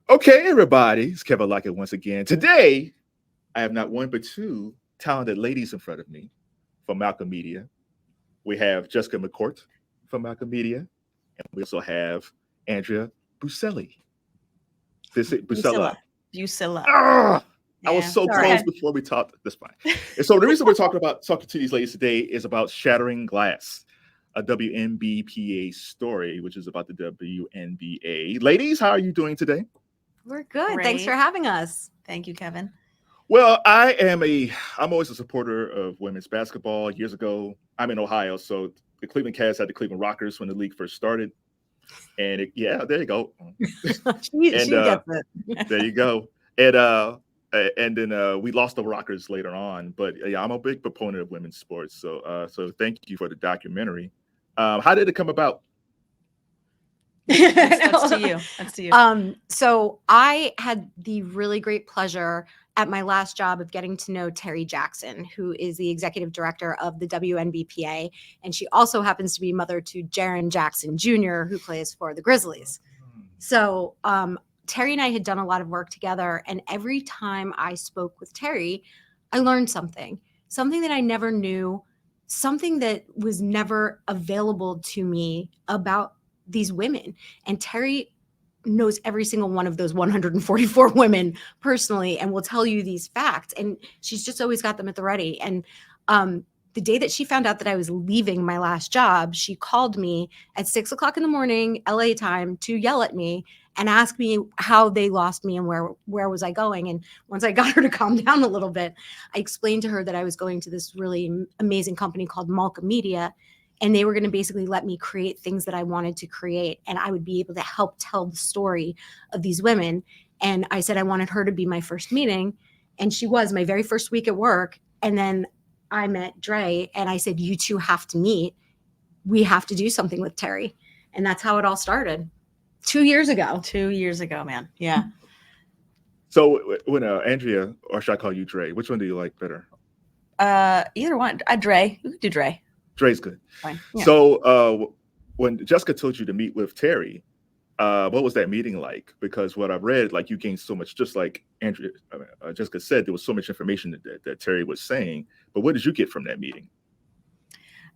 Okay, everybody, it's Kevin Lockett once again. Today, I have not one but two talented ladies in front of me from Malka Media. We have Jessica McCourt from Malka Media, and we also have Andrea Buccilla. Buccilla. Buccilla. I was so close before we talked. That's fine. And so the reason we're talking to these ladies today is about Shattering Glass, a WNBPA story, which is about the WNBA. Ladies, how are you doing today? We're good. Great. Thanks for having us. Thank you, Kevin. Well, I'm always a supporter of women's basketball. Years ago, I'm in Ohio, so the Cleveland Cavs had the Cleveland Rockers when the league first started. And there you go. she gets it. There you go. And then we lost the Rockers later on. But yeah, I'm a big proponent of women's sports. So thank you for the documentary. How did it come about? That's to you. So I had the really great pleasure at my last job of getting to know Terri Jackson, who is the executive director of the WNBPA. And she also happens to be mother to Jaren Jackson Jr., who plays for the Grizzlies. So Terri and I had done a lot of work together. And every time I spoke with Terri, I learned something that I never knew, something that was never available to me about these women. And Terri knows every single one of those 144 women personally and will tell you these facts. And she's just always got them at the ready. And the day that she found out that I was leaving my last job, she called me at 6 o'clock in the morning, LA time, to yell at me and ask me how they lost me and where was I going. And once I got her to calm down a little bit, I explained to her that I was going to this really amazing company called Malka Media. And they were going to basically let me create things that I wanted to create. And I would be able to help tell the story of these women. And I said I wanted her to be my first meeting. And she was my very first week at work. And then I met Dre and I said, you two have to meet. We have to do something with Terri. And that's how it all started 2 years ago. 2 years ago, man. Yeah. So when Andrea, or should I call you Dre? Which one do you like better? Either one. Dre. We could do Dre. Dre's good. Fine. Yeah. So when Jessica told you to meet with Terri, what was that meeting like? Because what I've read, like you gained so much, just like Jessica said, there was so much information that Terri was saying. But what did you get from that meeting?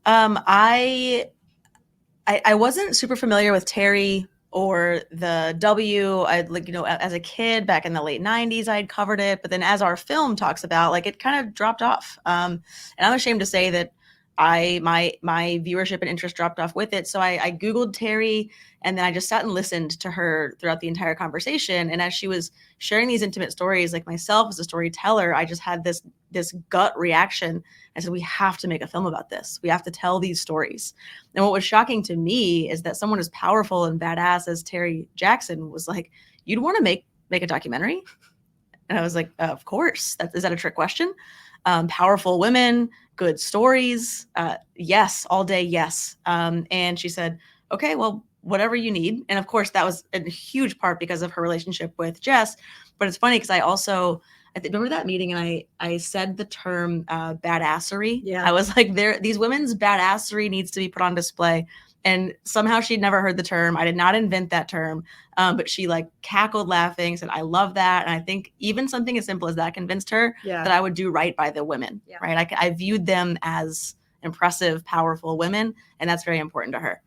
I wasn't super familiar with Terri or the W. As a kid back in the late 90s, I had covered it. But then as our film talks about, it kind of dropped off. And I'm ashamed to say that my viewership and interest dropped off with it. So I Googled Terri, and then I just sat and listened to her throughout the entire conversation. And as she was sharing these intimate stories, like myself as a storyteller, I just had this gut reaction. I said, we have to make a film about this. We have to tell these stories. And what was shocking to me is that someone as powerful and badass as Terri Jackson was like, you'd want to make a documentary? And I was like, of course. Is that a trick question? Powerful women, good stories. Yes, all day. Yes. And she said, okay, well, whatever you need. And of course that was a huge part because of her relationship with Jess. But it's funny because I remember that meeting and I said the term badassery. Yeah. I was like, these women's badassery needs to be put on display. And somehow she'd never heard the term. I did not invent that term, but she cackled laughing, said, I love that. And I think even something as simple as that convinced her that I would do right by the women, right? I viewed them as impressive, powerful women, and that's very important to her.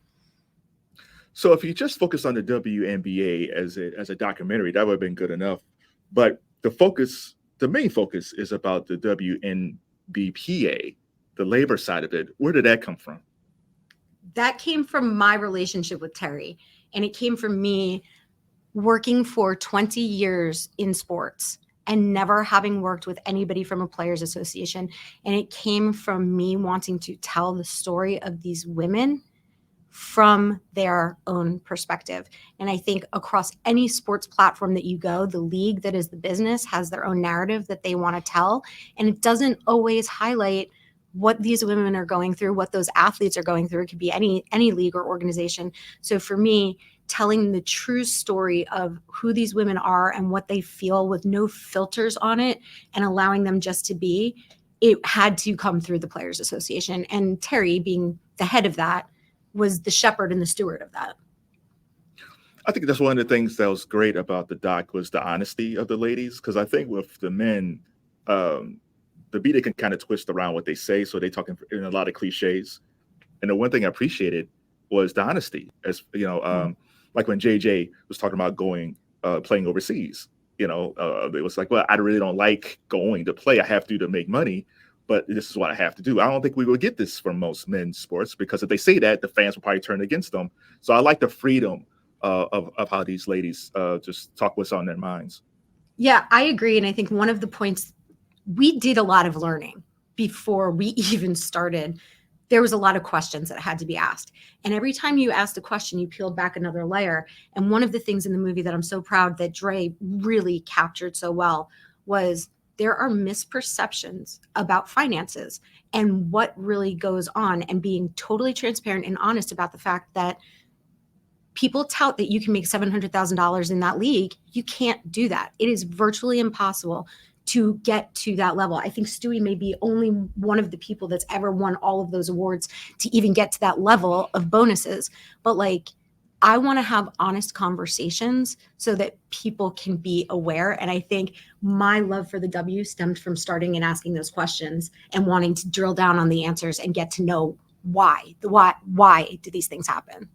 So if you just focus on the WNBA as a documentary, that would have been good enough. But the main focus is about the WNBPA, the labor side of it. Where did that come from? That came from my relationship with Terri, and it came from me working for 20 years in sports and never having worked with anybody from a players association. And it came from me wanting to tell the story of these women from their own perspective. And I think across any sports platform that you go, the league that is the business has their own narrative that they want to tell. And it doesn't always highlight what these women are going through, what those athletes are going through. It could be any league or organization. So for me, telling the true story of who these women are and what they feel with no filters on it and allowing them just to be, it had to come through the Players Association. And Terri, being the head of that, was the shepherd and the steward of that. I think that's one of the things that was great about the doc was the honesty of the ladies. Because I think with the men, the media can kind of twist around what they say, so they talk in a lot of cliches. And the one thing I appreciated was the honesty, as you know, like when JJ was talking about playing overseas. You know, it was like, well, I really don't like going to play. I have to make money, but this is what I have to do. I don't think we will get this from most men's sports, because if they say that, the fans will probably turn against them. So I like the freedom of how these ladies just talk what's on their minds. Yeah, I agree. And I think one of the points, we did a lot of learning before we even started. There was a lot of questions that had to be asked. And every time you asked a question, you peeled back another layer. And one of the things in the movie that I'm so proud that Dre really captured so well was there are misperceptions about finances and what really goes on, and being totally transparent and honest about the fact that people tout that you can make $700,000 in that league. You can't do that. It is virtually impossible to get to that level. I think Stewie may be only one of the people that's ever won all of those awards to even get to that level of bonuses. But like, I want to have honest conversations so that people can be aware. And I think my love for the W stemmed from starting and asking those questions and wanting to drill down on the answers and get to know why do these things happen?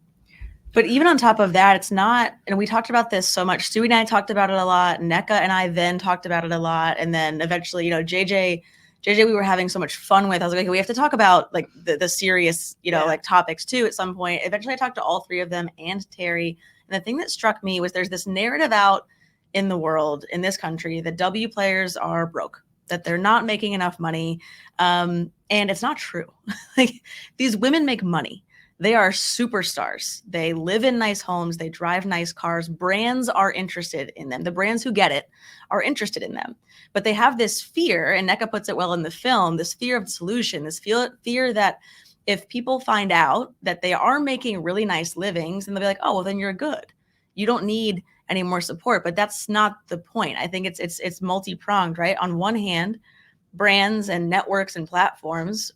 But even on top of that, it's not, and we talked about this so much. Stewie and I talked about it a lot. Nneka and I then talked about it a lot. And then eventually, you know, JJ, we were having so much fun with. I was like, okay, we have to talk about like the serious, you know, like topics too at some point. Eventually I talked to all three of them and Terri. And the thing that struck me was there's this narrative out in the world, in this country, that W players are broke, that they're not making enough money. And it's not true. Like, these women make money. They are superstars. They live in nice homes. They drive nice cars. Brands are interested in them. The brands who get it are interested in them. But they have this fear, and Nneka puts it well in the film, this fear of solution, this fear that if people find out that they are making really nice livings, and they'll be like, oh, well, then you're good. You don't need any more support. But that's not the point. I think it's multi-pronged, right? On one hand, brands and networks and platforms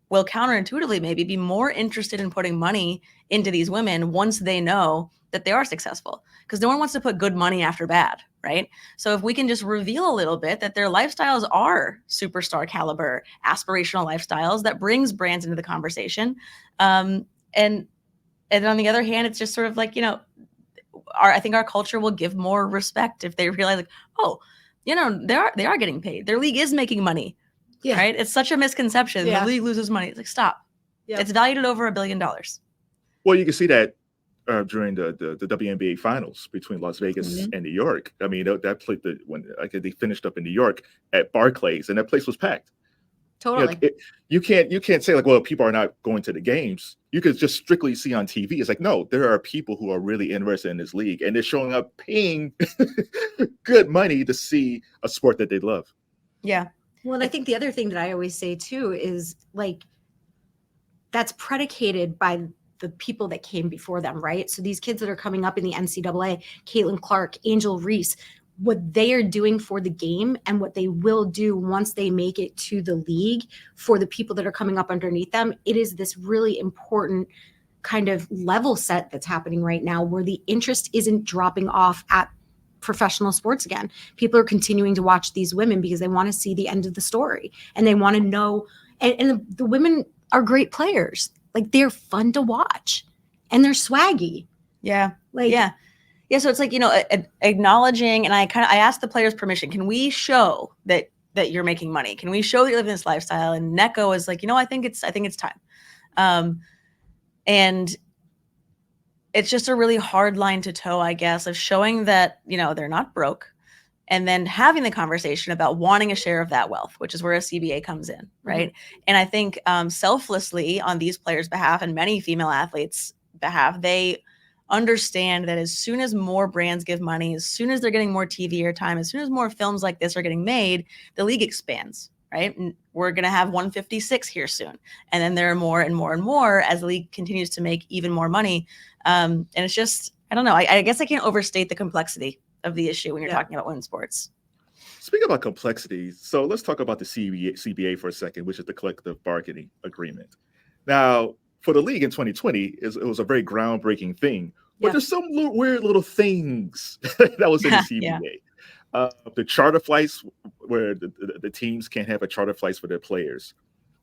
will counterintuitively maybe be more interested in putting money into these women once they know that they are successful, because no one wants to put good money after bad, right? So if we can just reveal a little bit that their lifestyles are superstar caliber, aspirational lifestyles, that brings brands into the conversation. And on the other hand, it's just sort of like, you know, I think our culture will give more respect if they realize, like, oh, you know, they are getting paid. Their league is making money. Yeah. Right. It's such a misconception. Yeah. The league loses money. It's like, stop. Yep. It's valued at over $1 billion. Well, you can see that during the WNBA finals between Las Vegas and New York. I mean, that played when they finished up in New York at Barclays, and that place was packed. Totally. You can't say like, well, people are not going to the games. You could just strictly see on TV. It's like, no, there are people who are really interested in this league, and they're showing up paying good money to see a sport that they love. Yeah. Well, and I think the other thing that I always say too is like, that's predicated by the people that came before them, right? So these kids that are coming up in the NCAA, Caitlin Clark, Angel Reese, what they are doing for the game and what they will do once they make it to the league for the people that are coming up underneath them, it is this really important kind of level set that's happening right now where the interest isn't dropping off at professional sports again. People are continuing to watch these women because they want to see the end of the story, and they want to know, and the women are great players. Like, they're fun to watch and they're swaggy. Yeah. So it's like, you know, acknowledging, and I asked the players permission. Can we show that you're making money? Can we show that you live in this lifestyle? And Nneka was like, you know, I think it's time. And it's just a really hard line to toe, I guess, of showing that, you know, they're not broke, and then having the conversation about wanting a share of that wealth, which is where a CBA comes in, right? Mm-hmm. And I think selflessly on these players' behalf and many female athletes' behalf, they understand that as soon as more brands give money, as soon as they're getting more TV airtime, as soon as more films like this are getting made, the league expands, right? And we're going to have 156 here soon. And then there are more and more and more as the league continues to make even more money. And it's just, I don't know. I guess I can't overstate the complexity of the issue when you're talking about women's sports. Speaking about complexity, so let's talk about the CBA for a second, which is the collective bargaining agreement. Now, for the league in 2020, it was a very groundbreaking thing But there's some weird little things that was in the CBA. The charter flights where the teams can't have a charter flights for their players.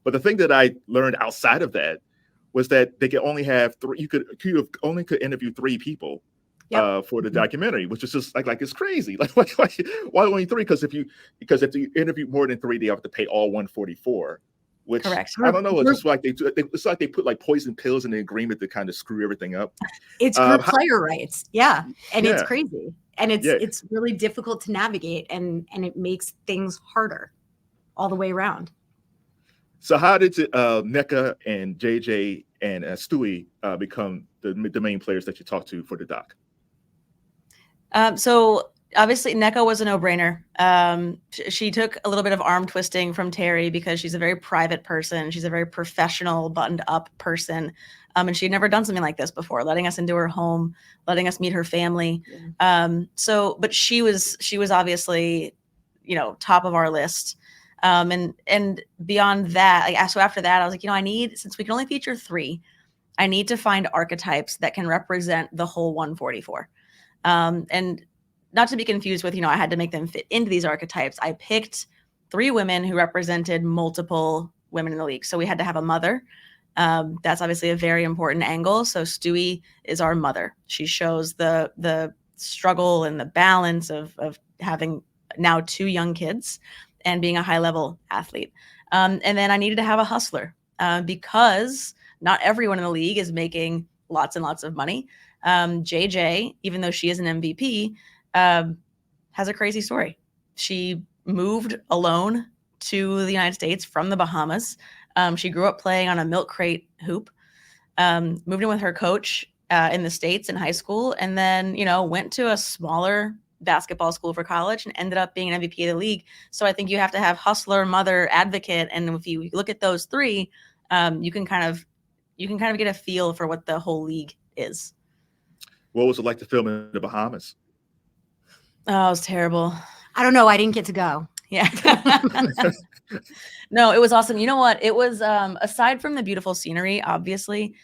But the thing that I learned outside of that was that they could only have three. You could interview three people for the documentary, which is just like it's crazy. Like why only three? Because if you interview more than three, they have to pay all 144. Which Correct. I don't know. It's just like it's like they put like poison pills in the agreement to kind of screw everything up. It's group player rights, and it's crazy, and it's really difficult to navigate, and it makes things harder all the way around. So how did Nneka and JJ and Stewie become the main players that you talked to for the doc? So obviously Nneka was a no-brainer. She took a little bit of arm twisting from Terri because she's a very private person. She's a very professional, buttoned-up person. And she had never done something like this before, letting us into her home, letting us meet her family. But she was obviously, top of our list. And beyond that, so after that, I was like, since we can only feature three, I need to find archetypes that can represent the whole 144. And not to be confused with, I had to make them fit into these archetypes. I picked three women who represented multiple women in the league. So we had to have a mother. That's obviously a very important angle. So Stewie is our mother. She shows the struggle and the balance of having now two young kids and being a high-level athlete. And then I needed to have a hustler because not everyone in the league is making lots and lots of money. JJ, even though she is an MVP, has a crazy story. She moved alone to the United States from the Bahamas. She grew up playing on a milk crate hoop, moved in with her coach in the States in high school, and then, went to a smaller basketball school for college and ended up being an MVP of the league. So I think you have to have hustler, mother, advocate. And if you look at those three, you can kind of get a feel for what the whole league is. What was it like to film in the Bahamas? Oh, it was terrible. I don't know. I didn't get to go. Yeah. No, it was awesome. You know what? It was, aside from the beautiful scenery, obviously,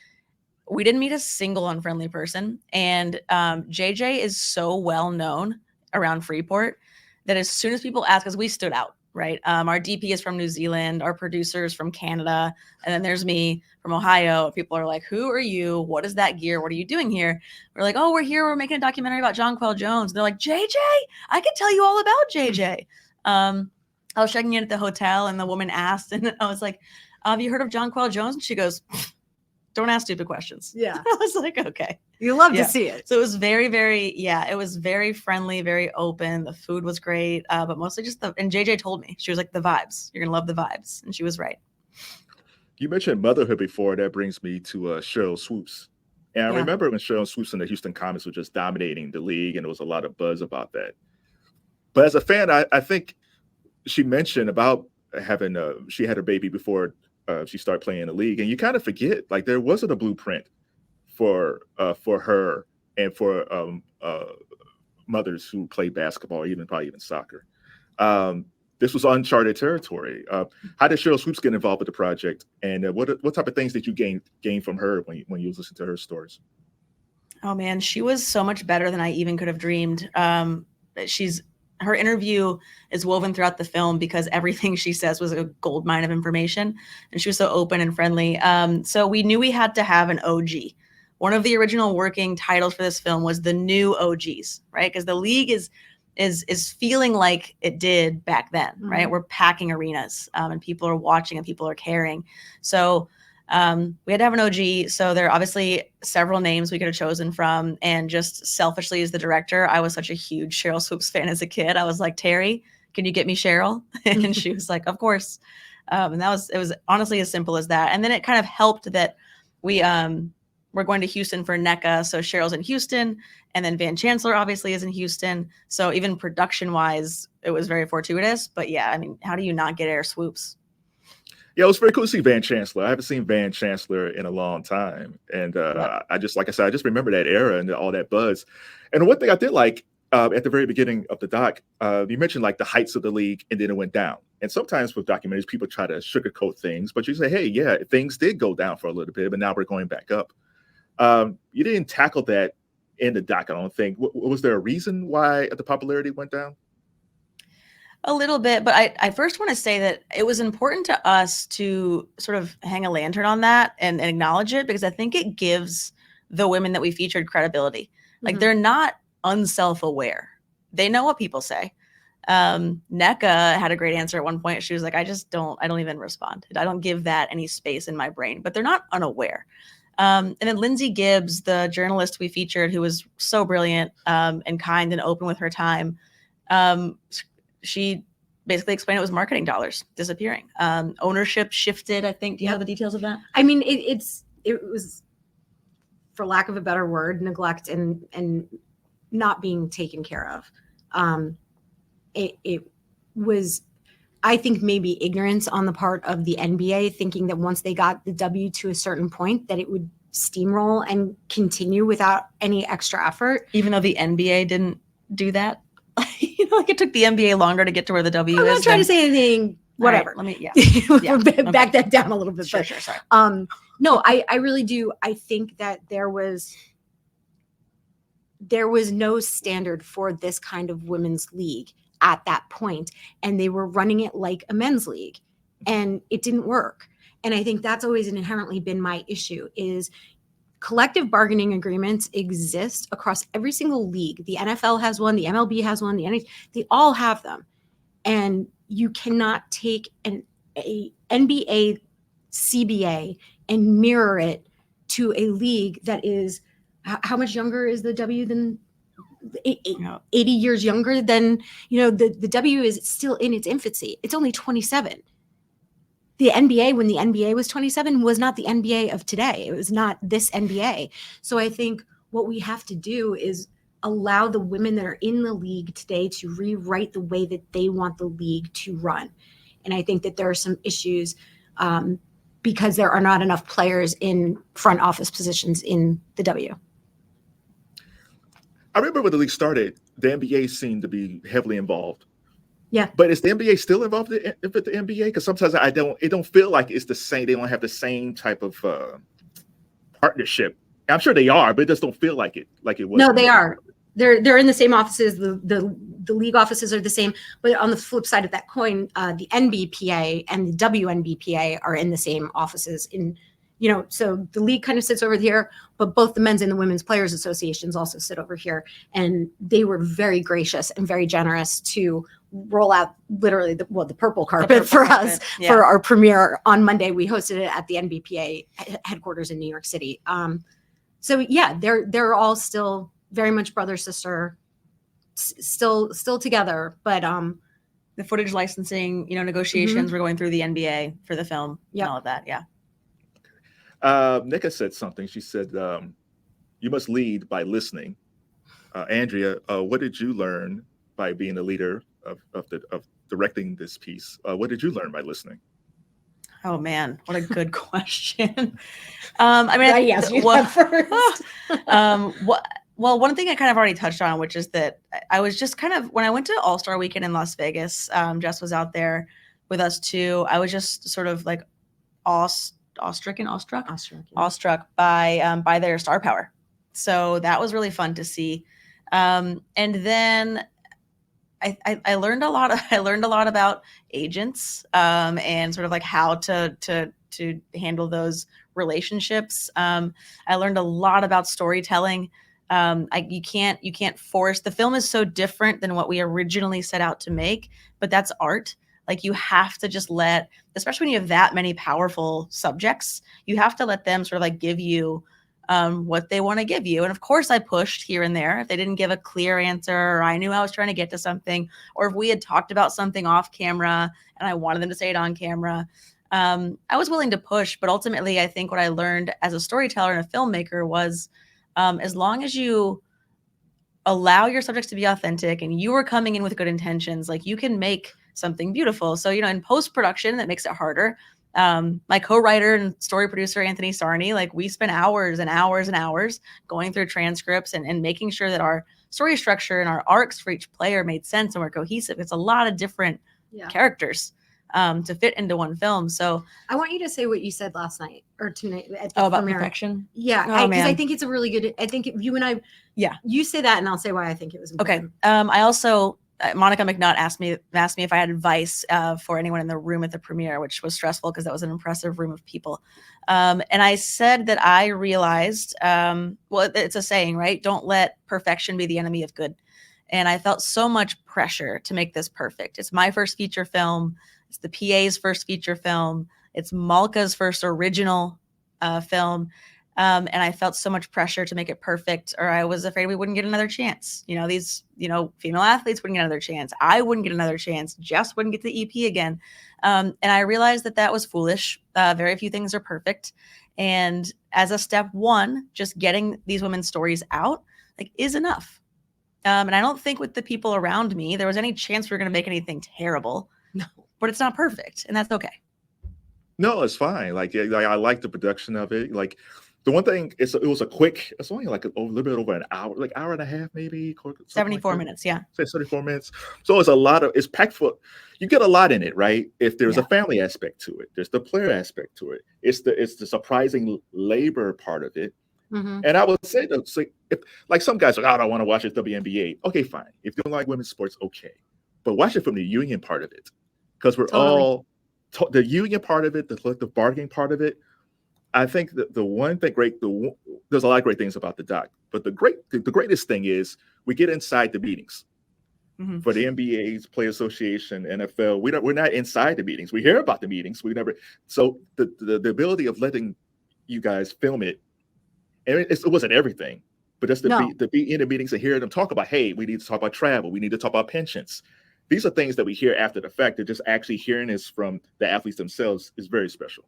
we didn't meet a single unfriendly person. And JJ is so well known around Freeport that as soon as people ask us, we stood out, right? Our DP is from New Zealand, our producer's from Canada, and then there's me from Ohio. People are like, who are you? What is that gear? What are you doing here? We're like, oh, we're here. We're making a documentary about Jonquel Jones. They're like, JJ? I can tell you all about JJ. I was checking in at the hotel and the woman asked, and I was like, have you heard of Jonquel Jones? And she goes, don't ask stupid questions. Yeah. I was like, okay. You love to see it. So it was very, very, it was very friendly, very open. The food was great, but mostly just and JJ told me, she was like, the vibes. You're going to love the vibes. And she was right. You mentioned motherhood before. That brings me to Sheryl Swoopes. And I remember when Sheryl Swoopes and the Houston Comets were just dominating the league, and there was a lot of buzz about that. But as a fan, I think she mentioned about having, she had her baby before she started playing in the league, and you kind of forget, like, there wasn't a blueprint for her and for mothers who play basketball, probably even soccer. This was uncharted territory. How did Sheryl Swoopes get involved with the project, and what type of things did you gain from her when you listen to her stories? Oh man, she was so much better than I even could have dreamed. Her interview is woven throughout the film because everything she says was a gold mine of information, and she was so open and friendly. So we knew we had to have an OG. One of the original working titles for this film was the new OGs, right? Because the league is feeling like it did back then, right? Mm-hmm. We're packing arenas, and people are watching and people are caring. So we had to have an OG. So there are obviously several names we could have chosen from. And just selfishly as the director, I was such a huge Sheryl Swoopes fan as a kid. I was like, Terri, can you get me Sheryl? And she was like, of course. And it was honestly as simple as that. And then it kind of helped that we're going to Houston for Nneka. So Sheryl's in Houston, and then Van Chancellor obviously is in Houston. So even production wise, it was very fortuitous, but yeah, I mean, how do you not get Air Swoopes? Yeah, it was very cool to see Van Chancellor. I haven't seen Van Chancellor in a long time. And I just remember that era and all that buzz. And one thing I did like at the very beginning of the doc, you mentioned like the heights of the league, and then it went down. And sometimes with documentaries, people try to sugarcoat things, but you say, hey, yeah, things did go down for a little bit, but now we're going back up. You didn't tackle that in the doc. I don't think. Was there a reason why the popularity went down? A little bit, but I first want to say that it was important to us to sort of hang a lantern on that and acknowledge it, because I think it gives the women that we featured credibility. Like, they're not unself-aware. They know what people say. Nneka had a great answer at one point. She was like, I don't even respond. I don't give that any space in my brain, but they're not unaware. And then Lindsay Gibbs, the journalist we featured, who was so brilliant and kind and open with her time, she basically explained it was marketing dollars disappearing. Ownership shifted, I think. Do you have the details of that? I mean, it was, for lack of a better word, neglect and not being taken care of. It was, I think, maybe ignorance on the part of the NBA, thinking that once they got the W to a certain point, that it would steamroll and continue without any extra effort. Even though the NBA didn't do that. Like, it took the NBA longer to get to where the W is. I'm not trying to say anything, whatever. Right, let me back that down a little bit. Sure, sorry. No, I really do. I think that there was no standard for this kind of women's league at that point, and they were running it like a men's league, and it didn't work. And I think that's always inherently been my issue, is collective bargaining agreements exist across every single league. The NFL has one, the MLB has one, the NHL, they all have them. And you cannot take a NBA CBA and mirror it to a league that is, how much younger is the W than 80 years younger than, the W is still in its infancy. It's only 27. The NBA, when the NBA was 27, was not the NBA of today. It was not this NBA. So I think what we have to do is allow the women that are in the league today to rewrite the way that they want the league to run. And I think that there are some issues because there are not enough players in front office positions in the W. I remember when the league started, the NBA seemed to be heavily involved. Yeah. But is the NBA still involved with the NBA? Because sometimes it don't feel like it's the same. They don't have the same type of partnership. I'm sure they are, but it just don't feel like it was. No, they are. They're in the same offices. The league offices are the same. But on the flip side of that coin, the NBPA and the WNBPA are in the same offices. So the league kind of sits over here, but both the men's and the women's players associations also sit over here. And they were very gracious and very generous to roll out literally the purple carpet for us for our premiere on Monday. We hosted it at the NBPA headquarters in New York City. So yeah, they're all still very much brother, sister, still together. But the footage licensing, negotiations were going through the NBA for the film and all of that. Yeah. Nneka said something. She said, you must lead by listening. Andrea, what did you learn by being a leader of directing this piece? What did you learn by listening? Oh man, what a good question. Yes, you first. Well, one thing I kind of already touched on, which is that I was just kind of, when I went to All-Star Weekend in Las Vegas, Jess was out there with us too. I was just sort of like awestruck by their star power. So that was really fun to see. And then I learned a lot. I learned a lot about agents and sort of like how to handle those relationships. I learned a lot about storytelling. You can't force. The film is so different than what we originally set out to make, but that's art. Like, you have to just let, especially when you have that many powerful subjects, you have to let them sort of like give you what they want to give you. And of course I pushed here and there. If they didn't give a clear answer, or I knew I was trying to get to something, or if we had talked about something off camera and I wanted them to say it on camera, I was willing to push. But ultimately, I think what I learned as a storyteller and a filmmaker was as long as you allow your subjects to be authentic and you are coming in with good intentions, like, you can make something beautiful. So, in post-production, that makes it harder. My co-writer and story producer, Anthony Sarney, like, we spent hours and hours and hours going through transcripts and making sure that our story structure and our arcs for each player made sense and were cohesive. It's a lot of different characters. to fit into one film. So I want you to say what you said last night or tonight at the about premiere. perfection. Yeah, Oh, because I man. think it's a really good. I think you and I. Yeah. You say that, and I'll say why I think it was Okay. important. I also Monica McNutt asked me if I had advice for anyone in the room at the premiere, which was stressful because that was an impressive room of people. And I said that I realized, well, it's a saying, right? Don't let perfection be the enemy of good. And I felt so much pressure to make this perfect. It's my first feature film. It's the PA's first feature film. It's Malka's first original film. And I felt so much pressure to make it perfect, or I was afraid we wouldn't get another chance. These, female athletes wouldn't get another chance. I wouldn't get another chance. Jess wouldn't get the EP again. And I realized that was foolish. Very few things are perfect. And as a step one, just getting these women's stories out is enough. And I don't think with the people around me, there was any chance we were going to make anything terrible. No, but it's not perfect, and that's okay. No, it's fine. I like the production of it. The one thing is, it was it's only a little bit over an hour, hour and a half, maybe 74 minutes. Yeah. Say 74 minutes. So it's packed full. You get a lot in it, right? If there's a family aspect to it, there's the player aspect to it. It's the surprising labor part of it. Mm-hmm. And I would say that, if some guys are I don't want to watch this WNBA. Okay, fine. If you don't like women's sports, okay. But watch it from the union part of it. Because we're all the union part of it, the collective bargaining part of it. I think that the one thing there's a lot of great things about the doc, but the greatest thing is we get inside the meetings. Mm-hmm. For the NBA's Play Association, NFL, we're not inside the meetings. We hear about the meetings. We never. So the ability of letting you guys film it, and it wasn't everything, but just to be in the meetings and hear them talk about, hey, we need to talk about travel. We need to talk about pensions. These are things that we hear after the fact. That just actually hearing this from the athletes themselves is very special.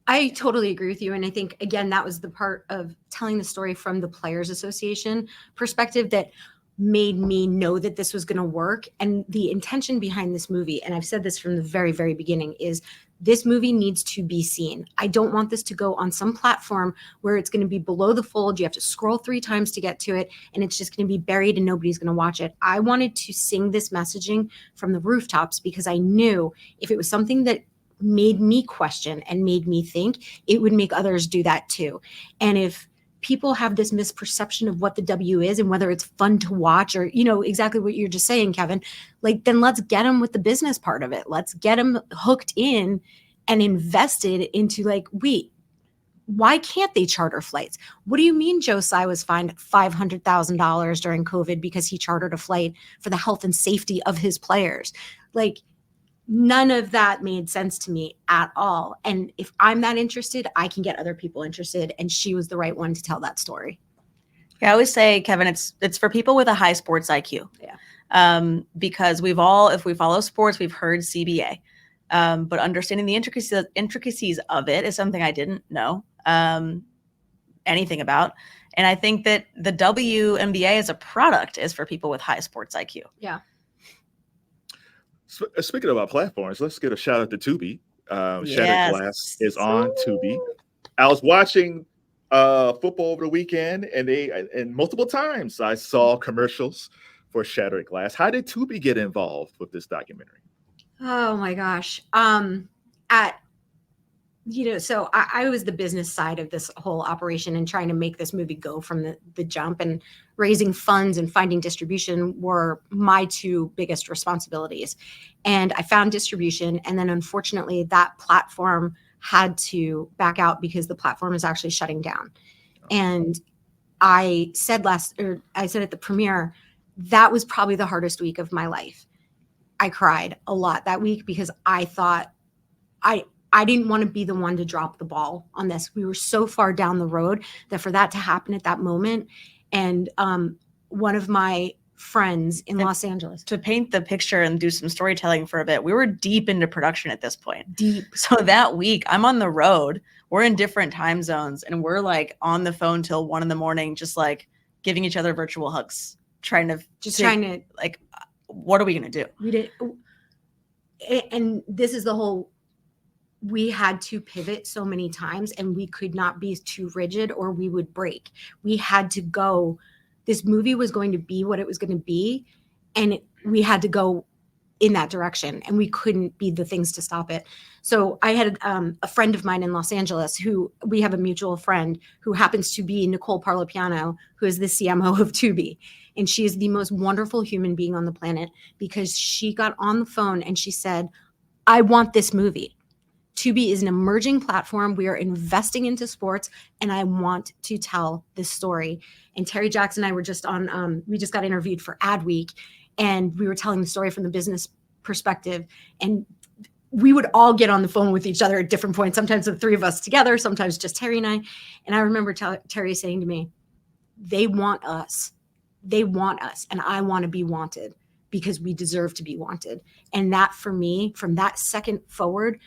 I totally agree with you. And I think, again, that was the part of telling the story from the Players Association perspective that made me know that this was going to work. And the intention behind this movie, and I've said this from the very, very beginning, is this movie needs to be seen. I don't want this to go on some platform where it's going to be below the fold. You have to scroll 3 times to get to it, and it's just going to be buried and nobody's going to watch it. I wanted to sing this messaging from the rooftops because I knew if it was something that made me question and made me think, it would make others do that too. And if people have this misperception of what the W is and whether it's fun to watch or, exactly what you're just saying, Kevin, then let's get them with the business part of it. Let's get them hooked in and invested into wait, why can't they charter flights? What do you mean Joe Tsai was fined $500,000 during COVID because he chartered a flight for the health and safety of his players? None of that made sense to me at all. And if I'm that interested, I can get other people interested. And she was the right one to tell that story. Yeah, I always say, Kevin, it's for people with a high sports IQ. Yeah. Because if we follow sports, we've heard CBA. But understanding the intricacies of it is something I didn't know anything about. And I think that the WNBA as a product is for people with high sports IQ. Yeah. Speaking about platforms, let's get a shout out to Tubi. Shattered Glass is on Tubi. I was watching football over the weekend, and multiple times I saw commercials for Shattered Glass. How did Tubi get involved with this documentary? Oh my gosh. So I was the business side of this whole operation and trying to make this movie go from the jump, and raising funds and finding distribution were my 2 biggest responsibilities. And I found distribution. And then unfortunately that platform had to back out because the platform is actually shutting down. And I said at the premiere, that was probably the hardest week of my life. I cried a lot that week because I thought I didn't want to be the one to drop the ball on this. We were so far down the road that for that to happen at that moment. And one of my friends in Los Angeles. To paint the picture and do some storytelling for a bit, we were deep into production at this point. Deep. So that week, I'm on the road. We're in different time zones, and we're on the phone till 1 a.m, just giving each other virtual hugs, trying to what are we going to do? We did. And this is the whole, we had to pivot so many times, and we could not be too rigid or we would break. We had to go. This movie was going to be what it was going to be, and we had to go in that direction, and we couldn't be the things to stop it. So I had a friend of mine in Los Angeles who we have a mutual friend who happens to be Nicole Parlapiano, who is the CMO of Tubi. And she is the most wonderful human being on the planet, because she got on the phone and she said, I want this movie. Tubi is an emerging platform. We are investing into sports, and I want to tell this story. And Terri Jackson and I were just on, we just got interviewed for Ad Week, and we were telling the story from the business perspective. And we would all get on the phone with each other at different points, sometimes the three of us together, sometimes just Terri and I. And I remember Terri saying to me, they want us. They want us, and I want to be wanted because we deserve to be wanted. And that, for me, from that second forward,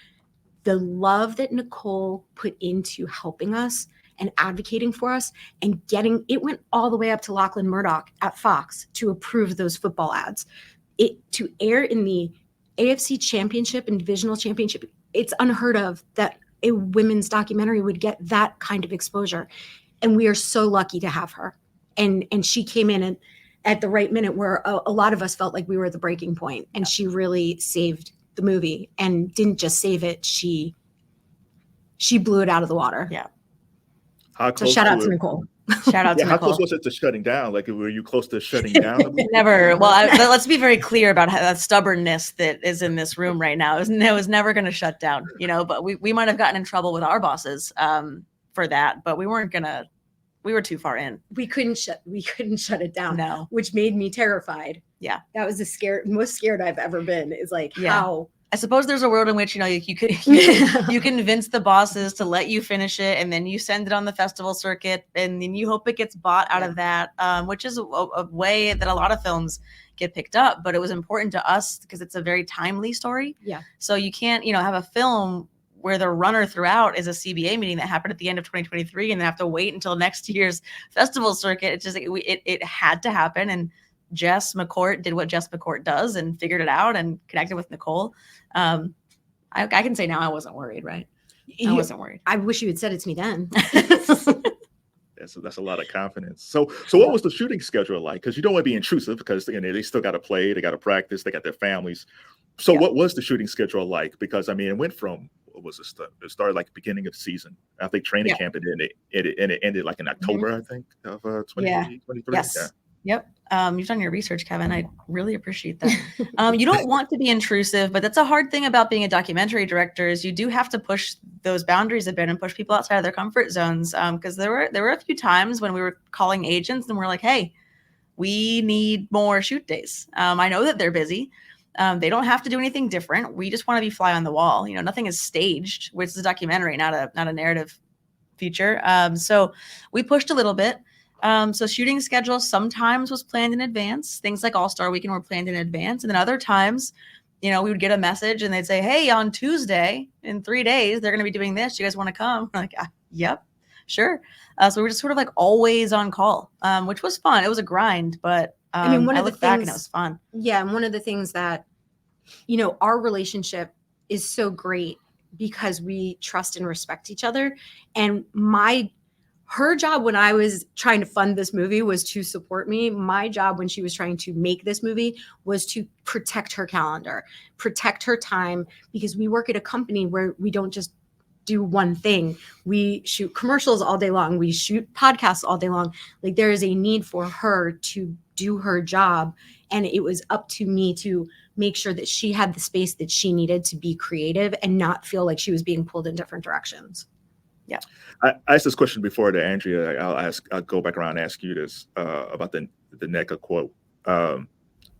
the love that Nicole put into helping us and advocating for us and getting, it went all the way up to Lachlan Murdoch at Fox to approve those football ads. It to air in the AFC Championship and Divisional Championship. It's unheard of that a women's documentary would get that kind of exposure. And we are so lucky to have her. And she came in at the right minute where a lot of us felt like we were at the breaking point. And she really saved the movie, and didn't just save it. She blew it out of the water. Yeah. So shout out to Nicole. Shout out to How Nicole. close was it to shutting down? Like, were you close to shutting down? Never. Well, let's be very clear about how that stubbornness that is in this room right now. It was never going to shut down, but we might have gotten in trouble with our bosses for that, but we weren't going to. We were too far in. We couldn't shut it down. No. Which made me terrified. Yeah. That was the most scared I've ever been, is like, how. I suppose there's a world in which, you convince the bosses to let you finish it, and then you send it on the festival circuit, and then you hope it gets bought out of that, which is a way that a lot of films get picked up. But it was important to us because it's a very timely story. Yeah. So you can't, have a film where the runner throughout is a CBA meeting that happened at the end of 2023, and then have to wait until next year's festival circuit. It's just, it had to happen. And Jess McCourt did what Jess McCourt does and figured it out and connected with Nicole. I can say now I wasn't worried, right? I wasn't worried. I wish you had said it to me then. That's a lot of confidence. So what was the shooting schedule like? Because you don't want to be intrusive, because they still got to play, they got to practice, they got their families. So what was the shooting schedule like? Because it went from, what was it started like beginning of season. I think training camp it ended like in October, I think, of 2023. Yes. Yeah. Yep. You've done your research, Kevin. I really appreciate that. You don't want to be intrusive, but that's a hard thing about being a documentary director, is you do have to push those boundaries a bit and push people outside of their comfort zones. Because there were a few times when we were calling agents and we're like, hey, we need more shoot days. I know that they're busy. They don't have to do anything different. We just want to be fly on the wall. Nothing is staged, which is a documentary, not a narrative feature. So we pushed a little bit. So shooting schedule sometimes was planned in advance. Things like All-Star Weekend were planned in advance. And then other times, we would get a message and they'd say, hey, on Tuesday in 3 days, they're going to be doing this. You guys want to come? We're like, yep, sure. So we were just sort of like always on call, which was fun. It was a grind, but I look back and it was fun. Yeah. And one of the things that, our relationship is so great because we trust and respect each other. And her job when I was trying to fund this movie was to support me. My job when she was trying to make this movie was to protect her calendar, protect her time, because we work at a company where we don't just do one thing. We shoot commercials all day long. We shoot podcasts all day long. Like, there is a need for her to do her job. And it was up to me to make sure that she had the space that she needed to be creative and not feel like she was being pulled in different directions. Yeah. I asked this question before to Andrea. I'll go back around and ask you this about the Nneka quote.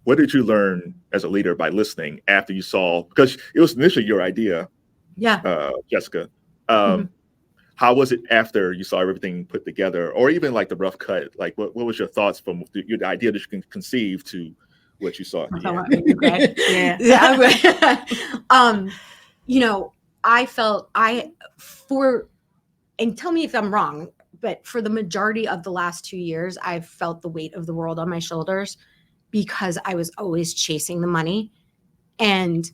What did you learn as a leader by listening after you saw, because it was initially your idea, Jessica. How was it after you saw everything put together, or even like the rough cut? Like, what was your thoughts from the idea that you can conceive to what you saw at the end? I felt and tell me if I'm wrong, but for the majority of the last 2 years, I've felt the weight of the world on my shoulders because I was always chasing the money and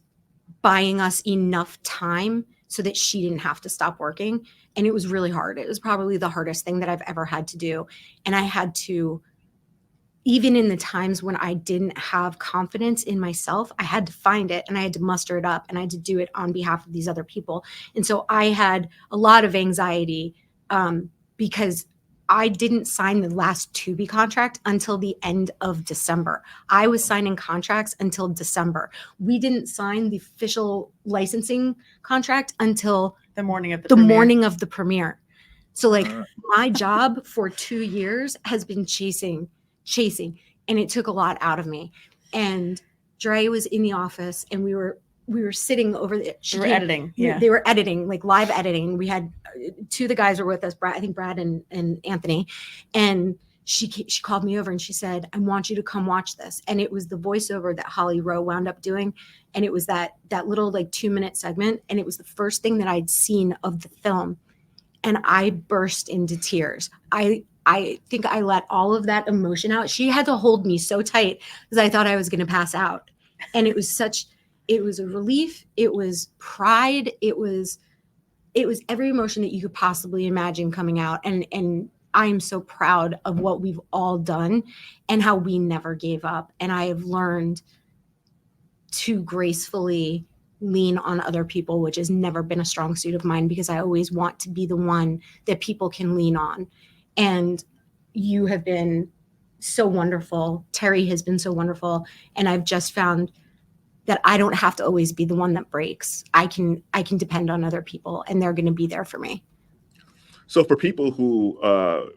buying us enough time so that she didn't have to stop working. And it was really hard. It was probably the hardest thing that I've ever had to do. And I had to even in the times when I didn't have confidence in myself, I had to find it and I had to muster it up and I had to do it on behalf of these other people. And so I had a lot of anxiety because I didn't sign the last Tubi contract until the end of December. I was signing contracts until December. We didn't sign the official licensing contract until The morning of the the premiere. morning of the premiere. So like my job for 2 years has been chasing, and it took a lot out of me. And Dre was in the office and we were sitting over there. We were editing. Yeah. They were editing, like live editing. We had two of the guys were with us, I think Brad and Anthony. And she called me over and she said, I want you to come watch this. And it was the voiceover that Holly Rowe wound up doing. And it was that little like 2-minute segment. And it was the first thing that I'd seen of the film. And I burst into tears. I think I let all of that emotion out. She had to hold me so tight because I thought I was going to pass out. And it was a relief. It was pride. It was every emotion that you could possibly imagine coming out. And I am so proud of what we've all done and how we never gave up. And I have learned to gracefully lean on other people, which has never been a strong suit of mine because I always want to be the one that people can lean on. And you have been so wonderful. Terri has been so wonderful. And I've just found that I don't have to always be the one that breaks. I can depend on other people and they're going to be there for me. So for people who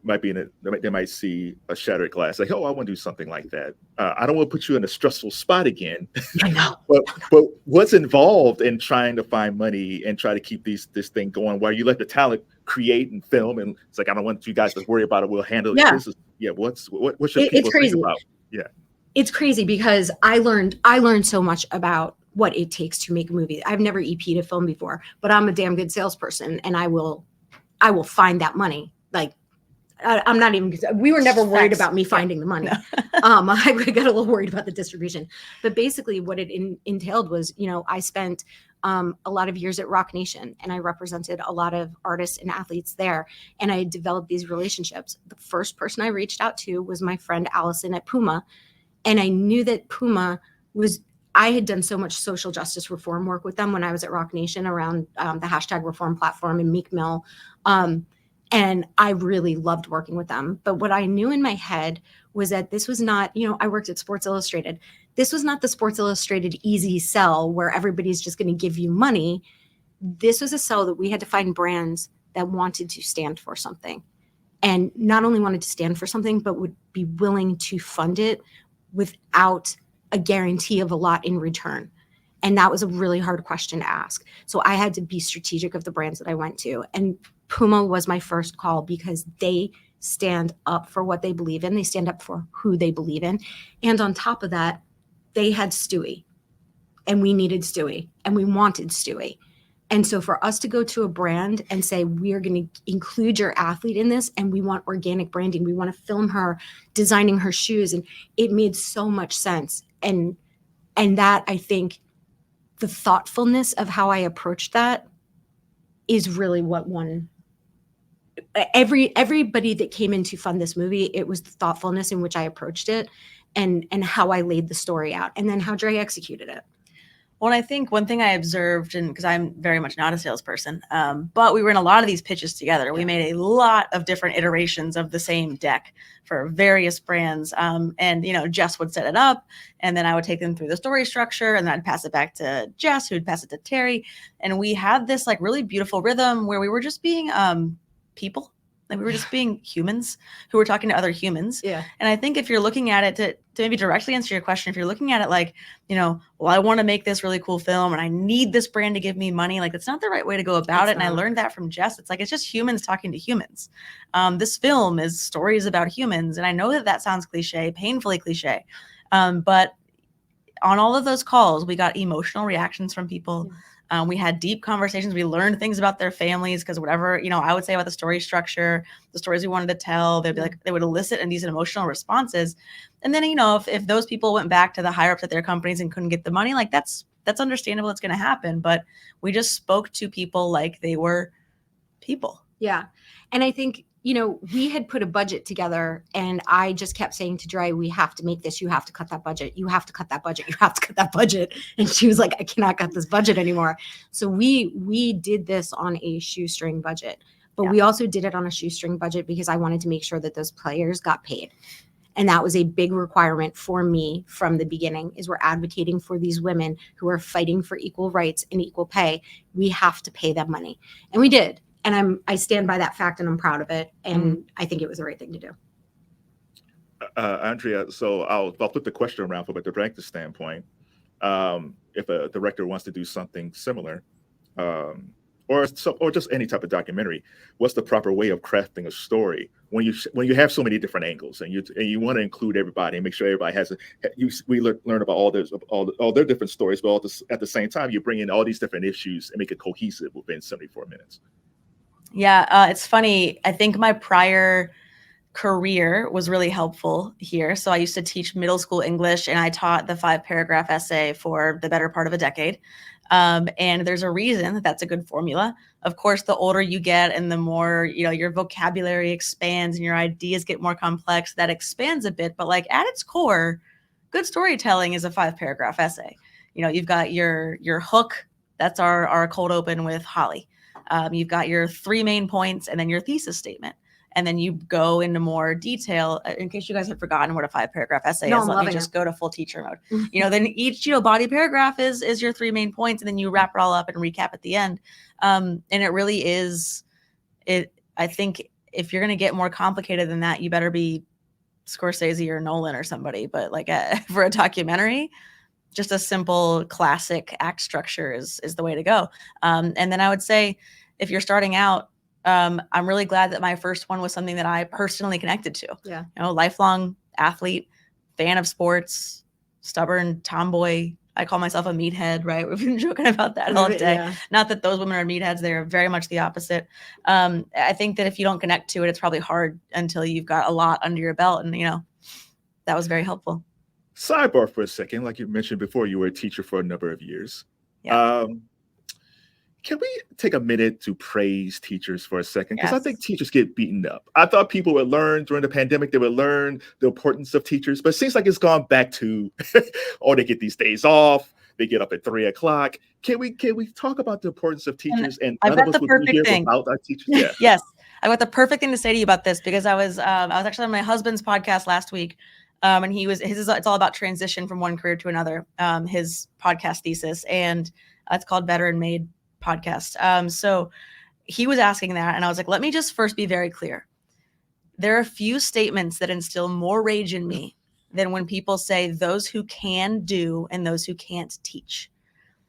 might be they might see a shattered glass, like, oh, I want to do something like that. I don't want to put you in a stressful spot again. I know. but what's involved in trying to find money and try to keep this thing going while you let the talent create and film? And it's like, I don't want you guys to worry about it. We'll handle it. What should people think about? Yeah. It's crazy because I learned so much about what it takes to make a movie. I've never EP'd a film before, but I'm a damn good salesperson and I will find that money. Like I'm not even, we were never worried about me finding the money. I got a little worried about the distribution, but basically what it entailed was, I spent a lot of years at Rock Nation and I represented a lot of artists and athletes there. And I developed these relationships. The first person I reached out to was my friend Allison at Puma. And I knew that Puma I had done so much social justice reform work with them when I was at Rock Nation around the hashtag reform platform and Meek Mill. And I really loved working with them. But what I knew in my head was that this was not, I worked at Sports Illustrated. This was not the Sports Illustrated easy sell where everybody's just going to give you money. This was a sell that we had to find brands that wanted to stand for something. And not only wanted to stand for something, but would be willing to fund it without a guarantee of a lot in return. And that was a really hard question to ask. So I had to be strategic of the brands that I went to. And Puma was my first call because they stand up for what they believe in. They stand up for who they believe in. And on top of that, they had Stewie. And we needed Stewie. And we wanted Stewie. And so for us to go to a brand and say, we are going to include your athlete in this and we want organic branding. We want to film her designing her shoes. And it made so much sense. And that, I think, the thoughtfulness of how I approached that is really what won. Everybody that came in to fund this movie, it was the thoughtfulness in which I approached it and how I laid the story out and then how Dre executed it. Well, I think one thing I observed, and because I'm very much not a salesperson, but we were in a lot of these pitches together. We made a lot of different iterations of the same deck for various brands. And, Jess would set it up, and then I would take them through the story structure, and then I'd pass it back to Jess, who'd pass it to Terri. And we had this like really beautiful rhythm where we were just being people. Like we were just being humans who were talking to other humans. Yeah. And I think if you're looking at it to maybe directly answer your question, if you're looking at it like, well, I want to make this really cool film and I need this brand to give me money, like it's not the right way to go about it. And I learned that from Jess. It's like, it's just humans talking to humans. This film is stories about humans. And I know that sounds cliche, painfully cliche. But on all of those calls, we got emotional reactions from people. We had deep conversations. We learned things about their families because whatever, I would say about the story structure, the stories we wanted to tell, they'd be like, they would elicit in these emotional responses. And then, if those people went back to the higher ups at their companies and couldn't get the money, like that's understandable. It's going to happen. But we just spoke to people like they were people. Yeah. And I think, we had put a budget together, and I just kept saying to Dre, we have to make this. You have to cut that budget. You have to cut that budget. You have to cut that budget. And she was like, I cannot cut this budget anymore. So we did this on a shoestring budget, but we also did it on a shoestring budget because I wanted to make sure that those players got paid. And that was a big requirement for me from the beginning, is we're advocating for these women who are fighting for equal rights and equal pay. We have to pay them money. And we did. And I stand by that fact, and I'm proud of it. And I think it was the right thing to do. Andrea, so I'll flip the question around from a director standpoint. If a director wants to do something similar, or just any type of documentary, what's the proper way of crafting a story when you have so many different angles, and you want to include everybody and make sure everybody has we learn about all their different stories, but at the same time you bring in all these different issues and make it cohesive within 74 minutes. Yeah, it's funny. I think my prior career was really helpful here. So I used to teach middle school English, and I taught the 5-paragraph essay for the better part of a decade. And there's a reason that's a good formula. Of course, the older you get and the more, your vocabulary expands and your ideas get more complex, that expands a bit. But like at its core, good storytelling is a 5-paragraph essay. You've got your hook. That's our cold open with Holly. You've got your 3 main points and then your thesis statement. And then you go into more detail. In case you guys have forgotten what a 5-paragraph essay is, let me just go to full teacher mode. Then each, body paragraph is your 3 main points, and then you wrap it all up and recap at the end. And it really is, I think if you're going to get more complicated than that, you better be Scorsese or Nolan or somebody. But like for a documentary, just a simple classic act structure is the way to go. And then I would say, if you're starting out, I'm really glad that my first one was something that I personally connected to. Yeah. Lifelong athlete, fan of sports, stubborn tomboy. I call myself a meathead, right? We've been joking about that all day. Yeah. Not that those women are meatheads. They're very much the opposite. I think that if you don't connect to it, it's probably hard until you've got a lot under your belt. And, that was very helpful. Sidebar for a second. Like you mentioned before, you were a teacher for a number of years. Yeah. Can we take a minute to praise teachers for a second? Because I think teachers get beaten up. I thought people would learn during the pandemic, they would learn the importance of teachers, but it seems like it's gone back to, they get these days off, they get up at 3:00. Can we talk about the importance of teachers? And I've got the perfect thing about our teachers. Yeah. Yes, I've got the perfect thing to say to you about this, because I was actually on my husband's podcast last week. And it's all about transition from one career to another, his podcast thesis, and it's called Veteran Made Podcast. So he was asking that, and I was like, let me just first be very clear. There are a few statements that instill more rage in me than when people say those who can do and those who can't teach.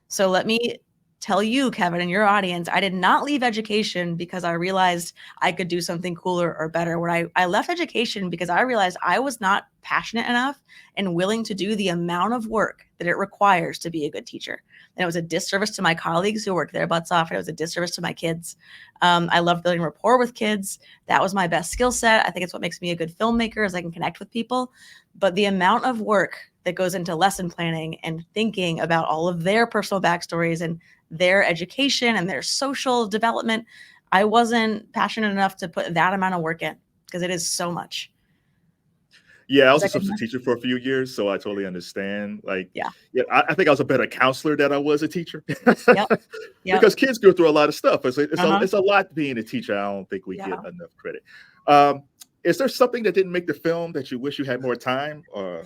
So let me tell you, Kevin, and your audience, I did not leave education because I realized I could do something cooler or better. Where I left education because I realized I was not passionate enough and willing to do the amount of work that it requires to be a good teacher. And it was a disservice to my colleagues who worked their butts off. And it was a disservice to my kids. I love building rapport with kids. That was my best skill set. I think it's what makes me a good filmmaker, is I can connect with people. But the amount of work that goes into lesson planning and thinking about all of their personal backstories and their education and their social development, I wasn't passionate enough to put that amount of work in, because it is so much. Yeah, I was a substitute teacher for a few years, so I totally understand. I think I was a better counselor than I was a teacher. Yep. Because kids go through a lot of stuff. It's a lot being a teacher. I don't think we get enough credit. Is there something that didn't make the film that you wish you had more time? Or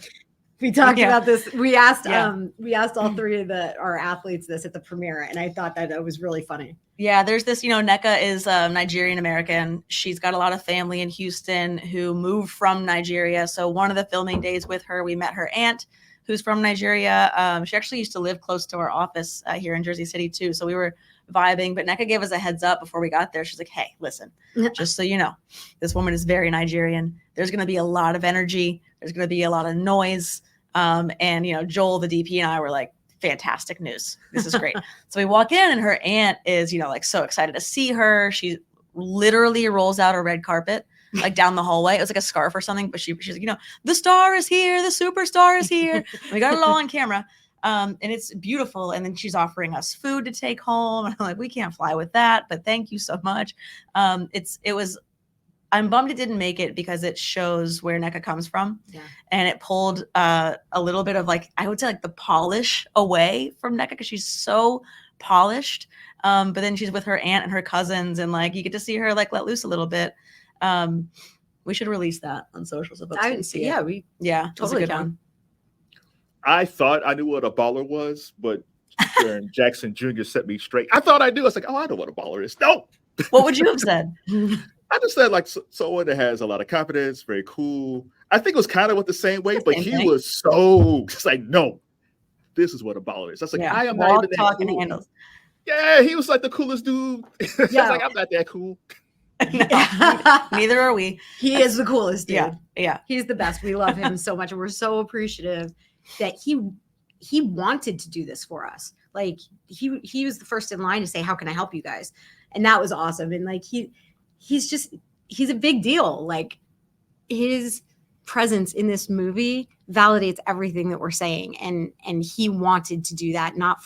we talked about this. We asked all 3 of our athletes this at the premiere, and I thought that it was really funny. Yeah, there's this, Nneka is Nigerian American. She's got a lot of family in Houston who moved from Nigeria. So one of the filming days with her, we met her aunt, who's from Nigeria. She actually used to live close to our office here in Jersey City too. So we were vibing, but Nneka gave us a heads up before we got there. She's like, hey, listen, just so you know, this woman is very Nigerian. There's going to be a lot of energy. There's going to be a lot of noise. And Joel, the DP, and I were like, fantastic news. This is great. So we walk in, and her aunt is, so excited to see her. She literally rolls out a red carpet, like down the hallway. It was like a scarf or something, but she's like, the star is here. The superstar is here. We got it all on camera. And it's beautiful. And then she's offering us food to take home. And I'm like, we can't fly with that, but thank you so much. It was I'm bummed it didn't make it because it shows where Nneka comes from. Yeah. And it pulled a little bit of like, I would say like the polish away from Nneka because she's so polished. But then she's with her aunt and her cousins and like you get to see her like let loose a little bit. We should release that on social so folks can see it. We Yeah, totally it was a good can. one. I thought I knew what a baller was, but Jaren Jackson Jr. set me straight. I thought I knew. I was like, oh, I know what a baller is. No. What would you have said? I just said like someone that has a lot of confidence, very cool. I think it was kind of what the same way, but he was so just like, no, this is what a baller is. I was like, I am not even that cool. Handles. Yeah, he was like the coolest dude. I was like, I'm not that cool. Neither are we. He is the coolest dude. Yeah. He's the best. We love him so much. And we're so appreciative that he wanted to do this for us. Like he was the first in line to say, how can I help you guys? And that was awesome. And like he's a big deal. Like his presence in this movie validates everything that we're saying. And he wanted to do that, not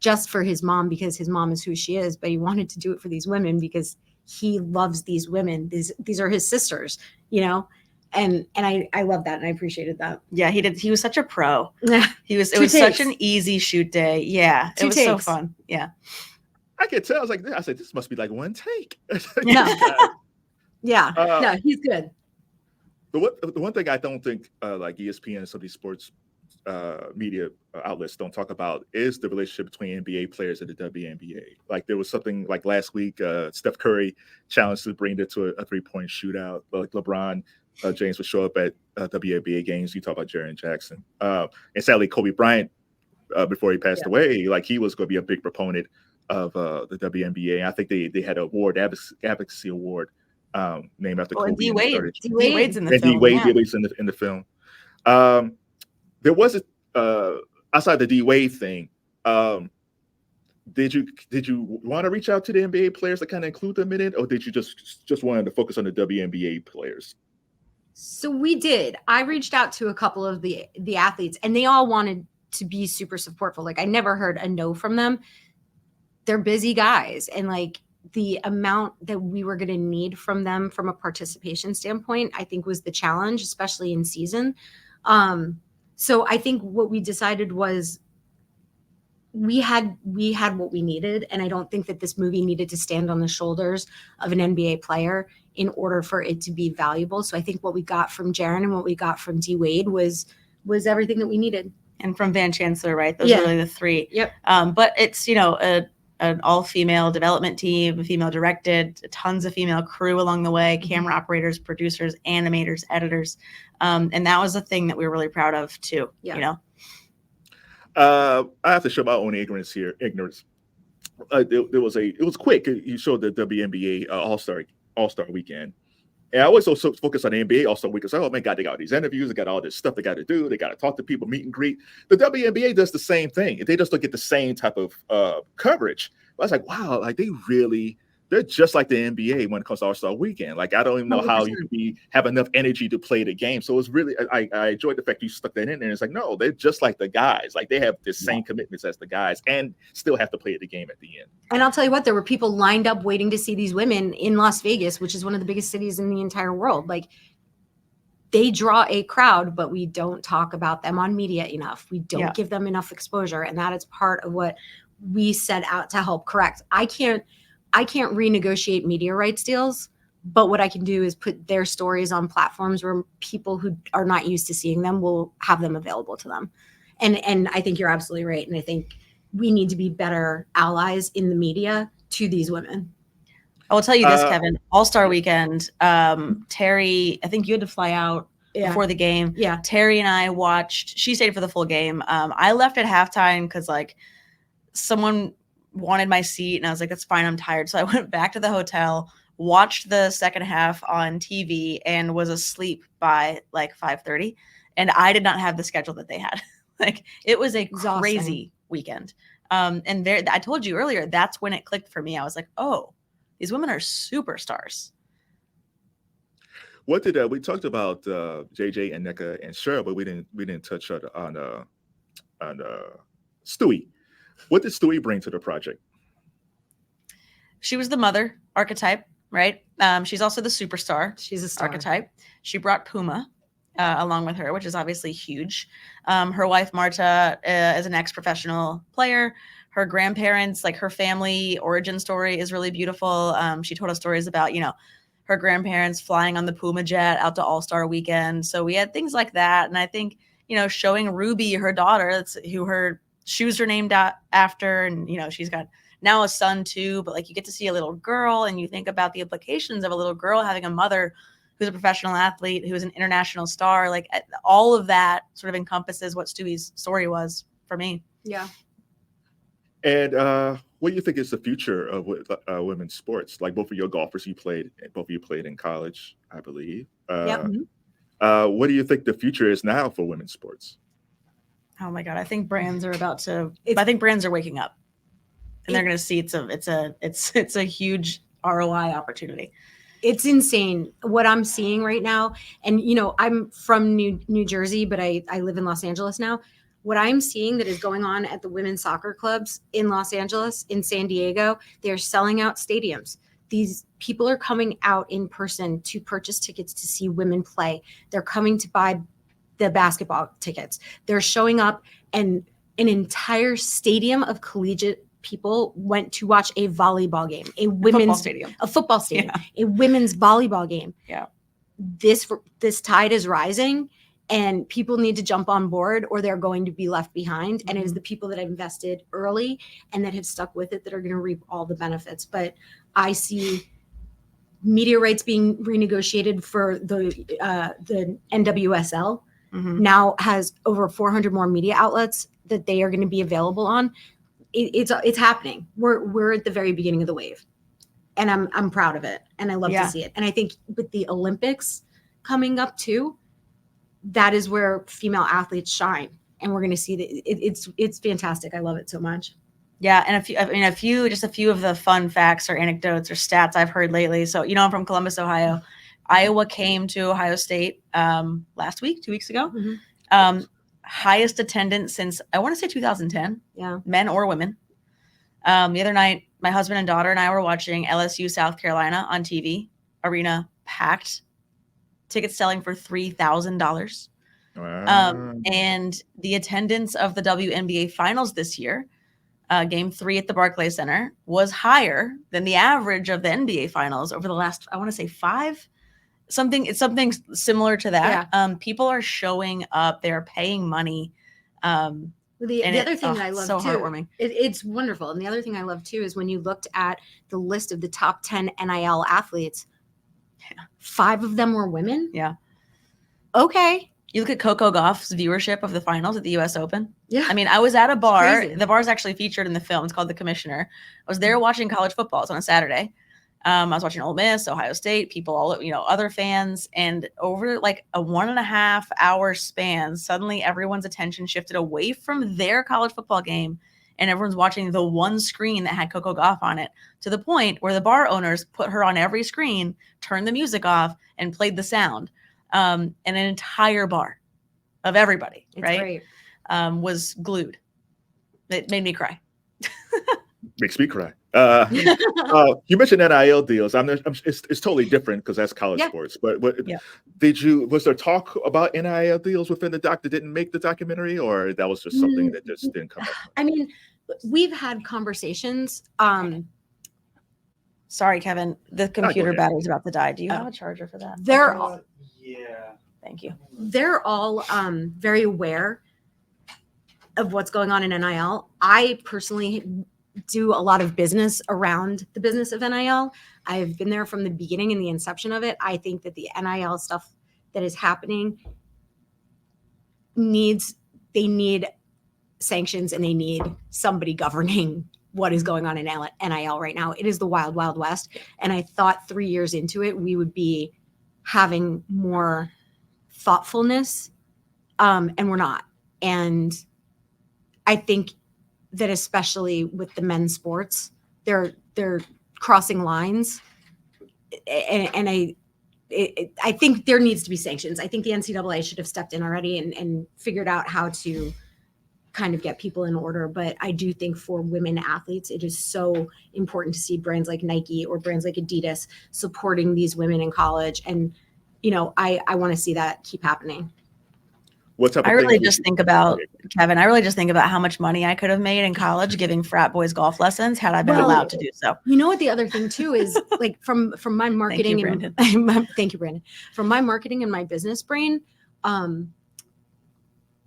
just for his mom, because his mom is who she is, but he wanted to do it for these women because he loves these women. These are his sisters, you know? And I love that. And I appreciated that. Yeah, he did. He was such a pro. It was such an easy shoot day. Yeah. It was so fun. Yeah. I could tell. I was like, I said, this must be like one take. No. Yeah. No, he's good. The one thing I don't think like ESPN and some of these sports media outlets don't talk about is the relationship between NBA players and the WNBA. Like there was something like last week, Steph Curry challenged to bring it to a 3-point shootout. Like LeBron James would show up at WNBA games. You talk about Jaren Jackson. And sadly, Kobe Bryant, before he passed away, like he was going to be a big proponent of the WNBA. I think they had an award, advocacy award, named after Kobe. D Wade's in the film. D Wade's in the film. There was outside the D Wade thing. Did you want to reach out to the NBA players to kind of include them in it, or did you just wanted to focus on the WNBA players? So we did. I reached out to a couple of the athletes, and they all wanted to be super supportful. Like I never heard a no from them. They're busy guys, and like the amount that we were going to need from them from a participation standpoint, I think was the challenge, especially in season. So I think what we decided was we had what we needed. And I don't think that this movie needed to stand on the shoulders of an NBA player in order for it to be valuable. So I think what we got from Jaren and what we got from D Wade was everything that we needed. And from Van Chancellor, right? Those are really the three. Yep. But it's, an all-female development team, female directed, tons of female crew along the way, camera operators, producers, animators, editors. And that was a thing that we were really proud of too, I have to show my own ignorance here. It was quick. You showed the WNBA All-Star weekend. And I always also focus on the NBA All-Star weekend. So, oh my God, they got all these interviews, they got all this stuff they got to do, they got to talk to people, meet and greet. The WNBA does the same thing. They just don't get the same type of coverage. But I was like, wow, like they're just like the NBA when it comes to All-Star weekend. Like I don't even know 100%. How you could have enough energy to play the game. So it's really, I enjoyed the fact you stuck that in there. It's like, no, they're just like the guys. Like they have the same commitments as the guys and still have to play the game at the end. And I'll tell you what, there were people lined up waiting to see these women in Las Vegas, which is one of the biggest cities in the entire world. Like they draw a crowd, but we don't talk about them on media enough. We don't give them enough exposure. And that is part of what we set out to help correct. I can't renegotiate media rights deals, but what I can do is put their stories on platforms where people who are not used to seeing them will have them available to them. And I think you're absolutely right. And I think we need to be better allies in the media to these women. I will tell you this, Kevin, All-Star weekend, Terri, I think you had to fly out before the game. Yeah. Terri and I watched, she stayed for the full game. I left at halftime because like someone wanted my seat and I was like, that's fine, I'm tired. So I went back to the hotel, watched the second half on TV and was asleep by like 5:30. And I did not have the schedule that they had. Like it was a crazy weekend. And there, I told you earlier, that's when it clicked for me. I was like, oh, these women are superstars. What did we talked about JJ and Nneka and Sheryl, but we didn't touch on Stewie. What did Stewie bring to the project? She was the mother archetype. right? She's also the superstar. She's a star. Archetype. She brought Puma along with her, which is obviously huge. Her wife, Marta, is an ex-professional player. Her grandparents, like her family origin story is really beautiful. She told us stories about, her grandparents flying on the Puma jet out to All-Star Weekend. So we had things like that. And I think, showing Ruby, her daughter, who her shoes are named after, and, she's got now a son too, but like you get to see a little girl and you think about the implications of a little girl having a mother who's a professional athlete, who's an international star. Like all of that sort of encompasses what Stewie's story was for me. Yeah. And what do you think is the future of women's sports? Like both of your golfers, both of you played in college, I believe. Yep. What do you think the future is now for women's sports? Oh my God, I think brands are waking up, and they're going to see it's a huge ROI opportunity. It's insane what I'm seeing right now. And, I'm from New Jersey, but I live in Los Angeles now. What I'm seeing that is going on at the women's soccer clubs in Los Angeles, in San Diego, they're selling out stadiums. These people are coming out in person to purchase tickets to see women play. They're coming to buy the basketball tickets. They're showing up, and an entire stadium of collegiate people went to watch a volleyball game, a football stadium, yeah. A women's volleyball game. Yeah. This tide is rising, and people need to jump on board or they're going to be left behind. Mm-hmm. And it is the people that have invested early and that have stuck with it that are going to reap all the benefits. But I see media rights being renegotiated for the NWSL. Mm-hmm. Now has over 400 more media outlets that they are going to be available on. It's happening. We're at the very beginning of the wave, and I'm proud of it, and I love to see it. And I think with the Olympics coming up too, that is where female athletes shine, and we're going to see that it's fantastic. I love it so much. Yeah, and a few of the fun facts or anecdotes or stats I've heard lately. So I'm from Columbus, Ohio. Iowa came to Ohio State last week, 2 weeks ago. Mm-hmm. Highest attendance since I want to say 2010. Yeah, men or women. The other night, my husband and daughter and I were watching LSU South Carolina on TV. Arena packed. Tickets selling for $3,000. Wow. And the attendance of the WNBA Finals this year, Game 3 at the Barclays Center, was higher than the average of the NBA Finals over the last, I want to say 5. It's something similar to that. Yeah. People are showing up. They're paying money. The other thing that I love so too, heartwarming. It's wonderful. And the other thing I love too is when you looked at the list of the top 10 NIL athletes, 5 of them were women. Yeah. Okay. You look at Coco Gauff's viewership of the finals at the U.S. Open. Yeah. I mean, I was at a bar. The bar is actually featured in the film. It's called The Commissioner. I was there watching college football. It's on a Saturday. I was watching Ole Miss, Ohio State, people, other fans, and over like a 1.5 hour span, suddenly everyone's attention shifted away from their college football game, and everyone's watching the one screen that had Coco Gauff on it, to the point where the bar owners put her on every screen, turned the music off, and played the sound. And an entire bar of everybody, right, was glued. It made me cry. Makes me cry. You mentioned NIL deals. It's totally different because that's college sports. But was there talk about NIL deals within the doc that didn't make the documentary, or that was just something that just didn't come up? I mean, we've had conversations. Sorry, Kevin, the computer battery's about to die. Do you have a charger for that? They're all, thank you. They're all very aware of what's going on in NIL. I personally do a lot of business around the business of NIL. I've been there from the beginning and the inception of it. I think that the NIL stuff that is happening they need sanctions, and they need somebody governing what is going on in NIL right now. It is the wild, wild west. And I thought 3 years into it, we would be having more thoughtfulness, and we're not. And I think that especially with the men's sports, they're crossing lines, and I think there needs to be sanctions. I think the NCAA should have stepped in already and figured out how to kind of get people in order. But I do think for women athletes, it is so important to see brands like Nike or brands like Adidas supporting these women in college. And, you know, I want to see that keep happening. What type of I really things just think about, Kevin, I really just think about how much money I could have made in college giving frat boys golf lessons had I been allowed to do so. You know what the other thing too is, like from my marketing Thank you, thank you, Brandon. From my marketing and my business brain,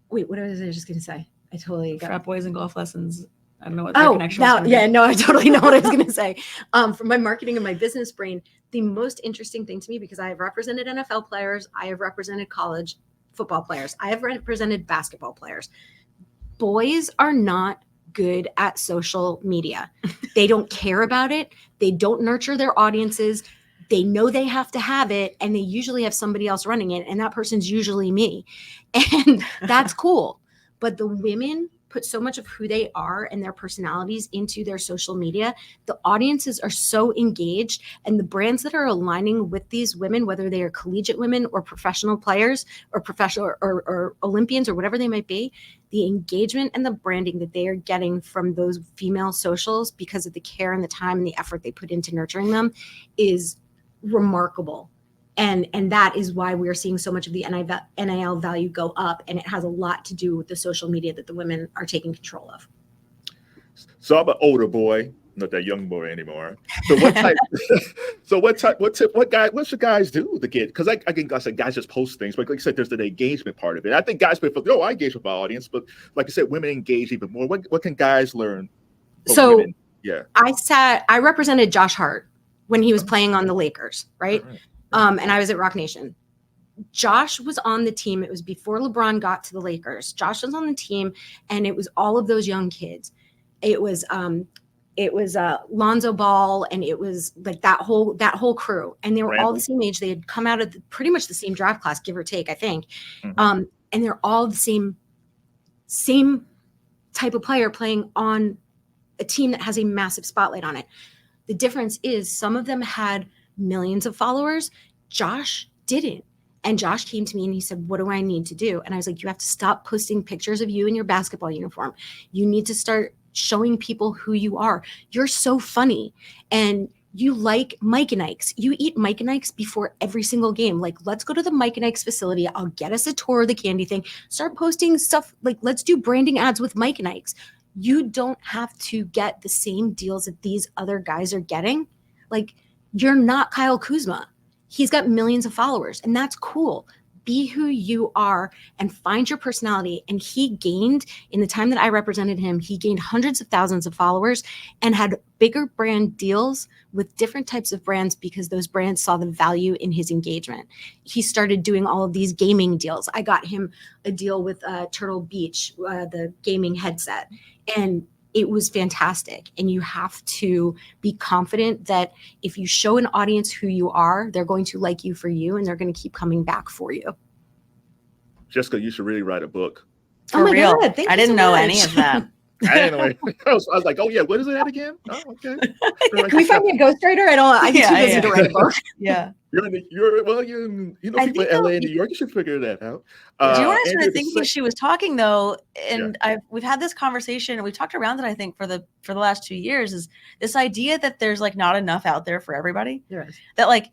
wait, what was I just gonna say? I totally got Frat boys and golf lessons. I don't know what their connection was. Yeah, no, I totally know what I was gonna say. From my marketing and my business brain, the most interesting thing to me, because I have represented NFL players, I have represented college football players, I have represented basketball players. Boys are not good at social media. They don't care about it. They don't nurture their audiences. They know they have to have it, and they usually have somebody else running it, and that person's usually me. And that's cool. But the women put so much of who they are and their personalities into their social media. The audiences are so engaged, and the brands that are aligning with these women, whether they are collegiate women or professional players or professional or Olympians or whatever they might be, the engagement and the branding that they are getting from those female socials because of the care and the time and the effort they put into nurturing them is remarkable. And that is why we're seeing so much of the NIL value go up. And it has a lot to do with the social media that the women are taking control of. So I'm an older boy, not that young boy anymore. So what type? What should guys do to get? Because I said guys just post things, but like I said, there's the engagement part of it. I think guys feel, I engage with my audience, but like I said, women engage even more. What can guys learn? So women? Yeah, I represented Josh Hart when he was playing on the Lakers, right? And I was at Rock Nation. Josh was on the team. It was before LeBron got to the Lakers. Josh was on the team, and it was all of those young kids. It was Lonzo Ball, and it was like that whole crew, and they were all the same age. They had come out of pretty much the same draft class, give or take, I think. And they're all the same type of player playing on a team that has a massive spotlight on it. The difference is some of them had millions of followers. Josh didn't. And Josh came to me and he said, what do I need to do? And I was like, you have to stop posting pictures of you in your basketball uniform. You need to start showing people who you are. You're so funny. And you like Mike and Ike's. You eat Mike and Ike's before every single game. Like, let's go to the Mike and Ike's facility. I'll get us a tour of the candy thing. Start posting stuff. Like, let's do branding ads with Mike and Ike's. You don't have to get the same deals that these other guys are getting. Like, you're not Kyle Kuzma. He's got millions of followers, and that's cool. Be who you are and find your personality. And he gained, in the time that I represented him, he gained hundreds of thousands of followers and had bigger brand deals with different types of brands because those brands saw the value in his engagement. He started doing all of these gaming deals. I got him a deal with Turtle Beach, the gaming headset, and it was fantastic. And you have to be confident that if you show an audience who you are, they're going to like you for you, and they're going to keep coming back for you. Jessica, you should really write a book. For real. God, I didn't know any of that. I didn't know. I was like, oh yeah, what is that again? Oh, okay. Can we find me a ghostwriter? I'm too busy to write a book. Yeah. You know, people in LA and New York, you should figure that out. Do you want to sort of think when she was talking though, and we've had this conversation and we've talked around it, I think, for the last 2 years, is this idea that there's like not enough out there for everybody. Yes. That like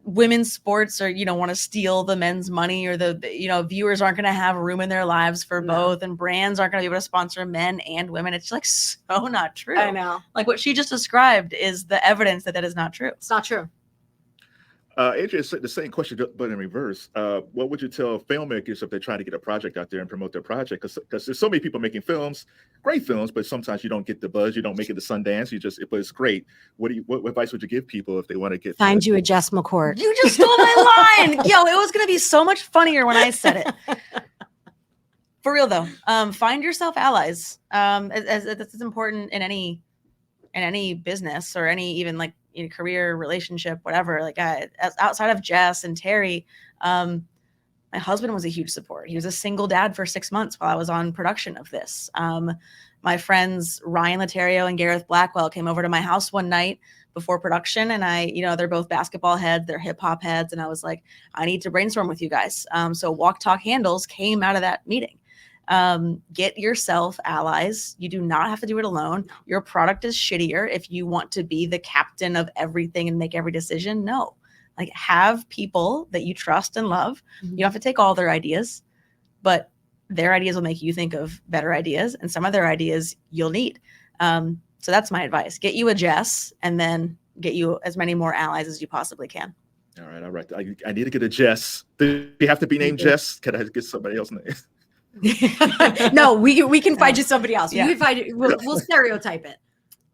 women's sports are, want to steal the men's money, or the, viewers aren't going to have room in their lives for both, and brands aren't going to be able to sponsor men and women. It's like so not true. I know. Like what she just described is the evidence that is not true. It's not true. Andrea, the same question, but in reverse. What would you tell filmmakers if they're trying to get a project out there and promote their project? Because there's so many people making films, great films, but sometimes you don't get the buzz, you don't make it to Sundance. But it's great. What advice would you give people if they want to get? Find you a Jess McCourt. You just stole my line. Yo, it was going to be so much funnier when I said it. For real though, find yourself allies. As that's important in any business or any even like career, relationship, whatever. Like outside of Jess and Terri, my husband was a huge support. He was a single dad for 6 months while I was on production of this. My friends Ryan Laterio and Gareth Blackwell came over to my house one night before production, and they're both basketball heads, they're hip hop heads, and I was like, I need to brainstorm with you guys. So Walk Talk Handles came out of that meeting. Get yourself allies. You do not have to do it alone. Your product is shittier if you want to be the captain of everything and make every decision. No, like have people that you trust and love. You don't have to take all their ideas, but their ideas will make you think of better ideas, and some of their ideas you'll need. So that's my advice. Get you a Jess, and then get you as many more allies as you possibly can. All right. I need to get a Jess. Do you have to be named Jess? Can I get somebody else named? No, we can find you somebody else. Yeah. We'll stereotype it.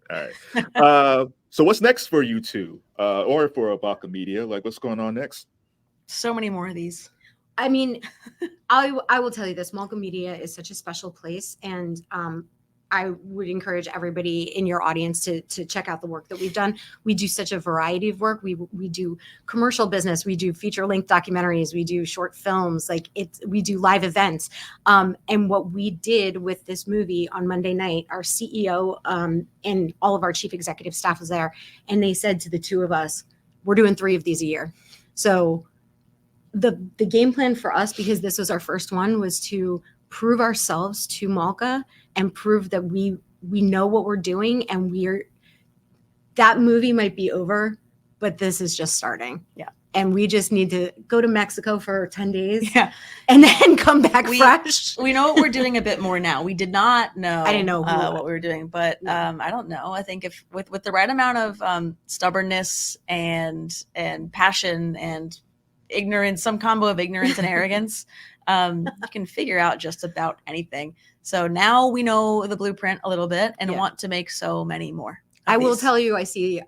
All right. So what's next for you two, or for Malka Media? Like, what's going on next? So many more of these. I mean, I will tell you this: Malka Media is such a special place, and I would encourage everybody in your audience to check out the work that we've done. We do such a variety of work. We do commercial business. We do feature-length documentaries. We do short films. We do live events. And what we did with this movie on Monday night, our CEO and all of our chief executive staff was there, and they said to the two of us, "We're doing 3 of these a year." So the game plan for us, because this was our first one, was to prove ourselves to Malka and prove that we know what we're doing, and that movie might be over, but this is just starting. Yeah. And we just need to go to Mexico for 10 days and then come back fresh. We know what we're doing a bit more now. We did not know. I didn't know what we were doing, but I don't know. I think if with the right amount of stubbornness and passion and ignorance, some combo of ignorance and arrogance, you can figure out just about anything. So now we know the blueprint a little bit and want to make so many more. I will tell you, I see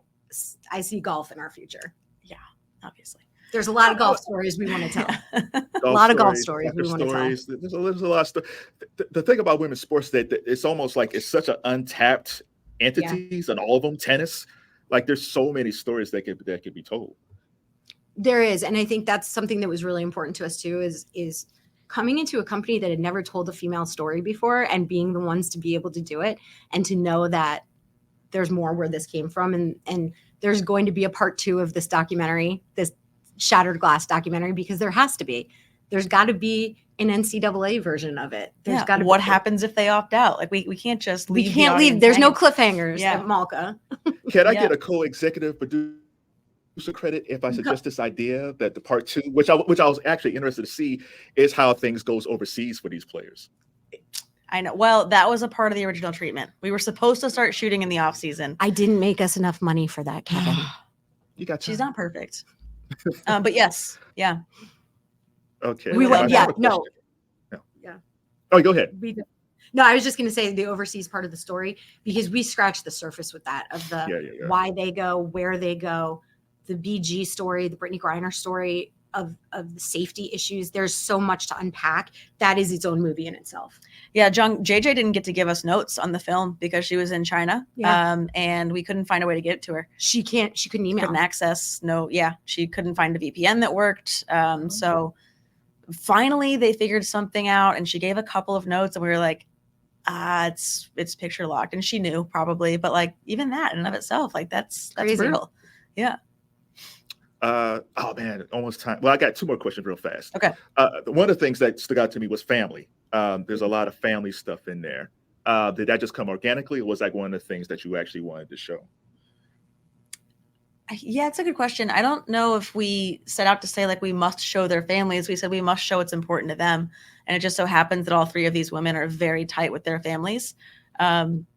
golf in our future. Yeah, obviously. There's a lot of golf stories we want to tell. A lot of golf stories we want to tell. There's a lot of stuff. The thing about women's sports that it's almost like it's such an untapped entities, and all of them tennis. Like there's so many stories that could be told. There is, and I think that's something that was really important to us too. Is coming into a company that had never told a female story before, and being the ones to be able to do it, and to know that there's more where this came from, and there's going to be a part 2 of this documentary, this Shattered Glass documentary, because there has to be. There's got to be an NCAA version of it. There's got to. What happens if they opt out? Like we can't just leave. We can't leave. There's no cliffhangers at Malka. Can I get a co-executive producer credit if I suggest this idea that the part 2, which I was actually interested to see, is how things goes overseas for these players? I know. Well, that was a part of the original treatment. We were supposed to start shooting in the off season. I didn't make us enough money for that, Kevin. You got. She's not perfect. But yes, yeah. Okay. We went. Yeah. No. Yeah. Oh, go ahead. No, I was just going to say the overseas part of the story, because we scratched the surface with that of the why they go, where they go. The BG story, the Brittany Griner story of the safety issues. There's so much to unpack. That is its own movie in itself. Yeah, JJ didn't get to give us notes on the film because she was in China, and we couldn't find a way to get it to her. She couldn't email. Couldn't access. She couldn't find a VPN that worked. So finally they figured something out, and she gave a couple of notes, and we were like, it's picture locked. And she knew probably, but like even that in and of itself, like that's brutal. Yeah. Oh man, almost time. Well, I got 2 more questions real fast. Okay. One of the things that stuck out to me was family. There's a lot of family stuff in there. Did that just come organically, or was that one of the things that you actually wanted to show? Yeah, it's a good question. I don't know if we set out to say like we must show their families. We said we must show what's important to them. And it just so happens that all 3 of these women are very tight with their families.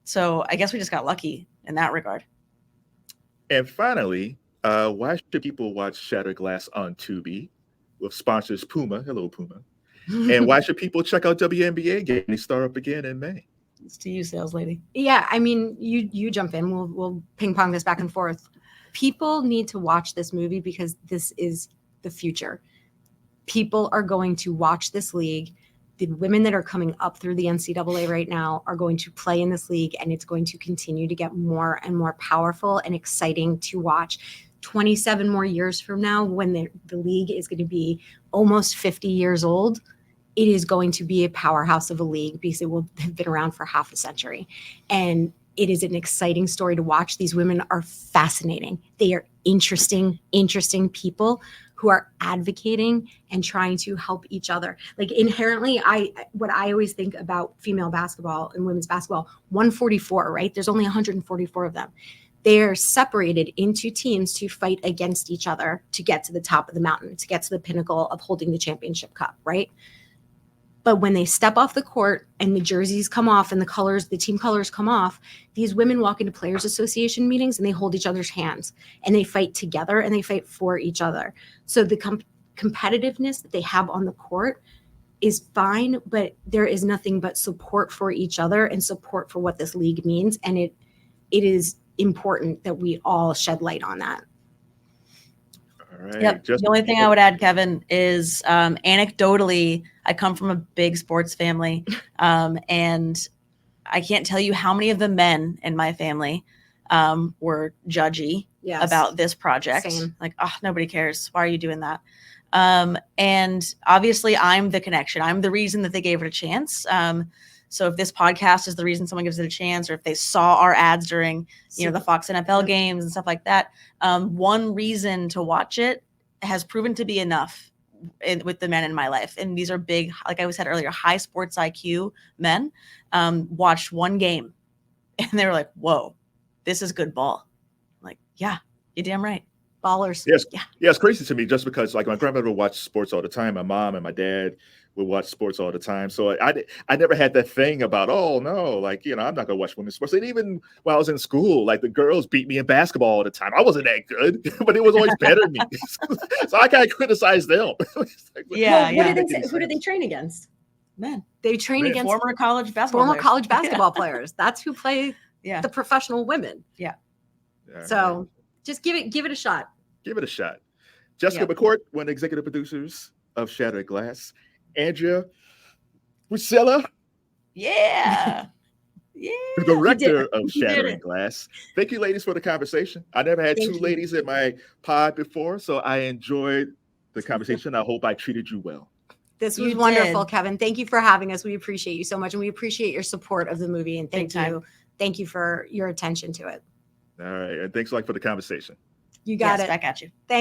So I guess we just got lucky in that regard. And finally, why should people watch Shattered Glass on Tubi with sponsors Puma? Hello, Puma. And why should people check out WNBA Game? Start up again in May. It's to you, sales lady. Yeah, I mean, you jump in. We'll ping pong this back and forth. People need to watch this movie because this is the future. People are going to watch this league. The women that are coming up through the NCAA right now are going to play in this league, and it's going to continue to get more and more powerful and exciting to watch. 27 more years from now, when the league is going to be almost 50 years old, it is going to be a powerhouse of a league because it will have been around for half a century. And it is an exciting story to watch. These women are fascinating. They are interesting people who are advocating and trying to help each other. Like inherently, what I always think about female basketball and women's basketball, 144, right? There's only 144 of them. They are separated into teams to fight against each other to get to the top of the mountain, to get to the pinnacle of holding the championship cup, right? But when they step off the court and the jerseys come off and the team colors come off, these women walk into players association meetings and they hold each other's hands and they fight together and they fight for each other. So the competitiveness that they have on the court is fine, but there is nothing but support for each other and support for what this league means. And it is important that we all shed light on that. All right. Yep. The only thing I would add, Kevin, is anecdotally, I come from a big sports family, and I can't tell you how many of the men in my family were judgy about this project. Same. Like, oh, nobody cares. Why are you doing that? And obviously, I'm the connection. I'm the reason that they gave it a chance. So if this podcast is the reason someone gives it a chance, or if they saw our ads during, the Fox NFL games and stuff like that, one reason to watch it has proven to be enough with the men in my life. And these are big, like I said earlier, high sports IQ men, watched one game and they were like, whoa, this is good ball. I'm like, yeah, you're damn right. Ballers. Yes. Yeah. Yeah. It's crazy to me just because like my grandmother would watch sports all the time. My mom and my dad would watch sports all the time. So I never had that thing about, oh no, like, I'm not going to watch women's sports. And even when I was in school, like the girls beat me in basketball all the time. I wasn't that good, but it was always better than me. So I can't criticize them. Who did they train against? Men. They train against former college basketball players. That's who play the professional women. Yeah. So just give it a shot. Give it a shot. Jessica McCourt, one of the executive producers of Shattering Glass. Andrea Buccilla. Yeah. The director of Shattering Glass. Thank you, ladies, for the conversation. I never had two ladies in my pod before, so I enjoyed the conversation. I hope I treated you well. This was wonderful, Kevin. Thank you for having us. We appreciate you so much, and we appreciate your support of the movie. And thank you for your attention to it. All right, and thanks for the conversation. You got it. Back at you. Thanks.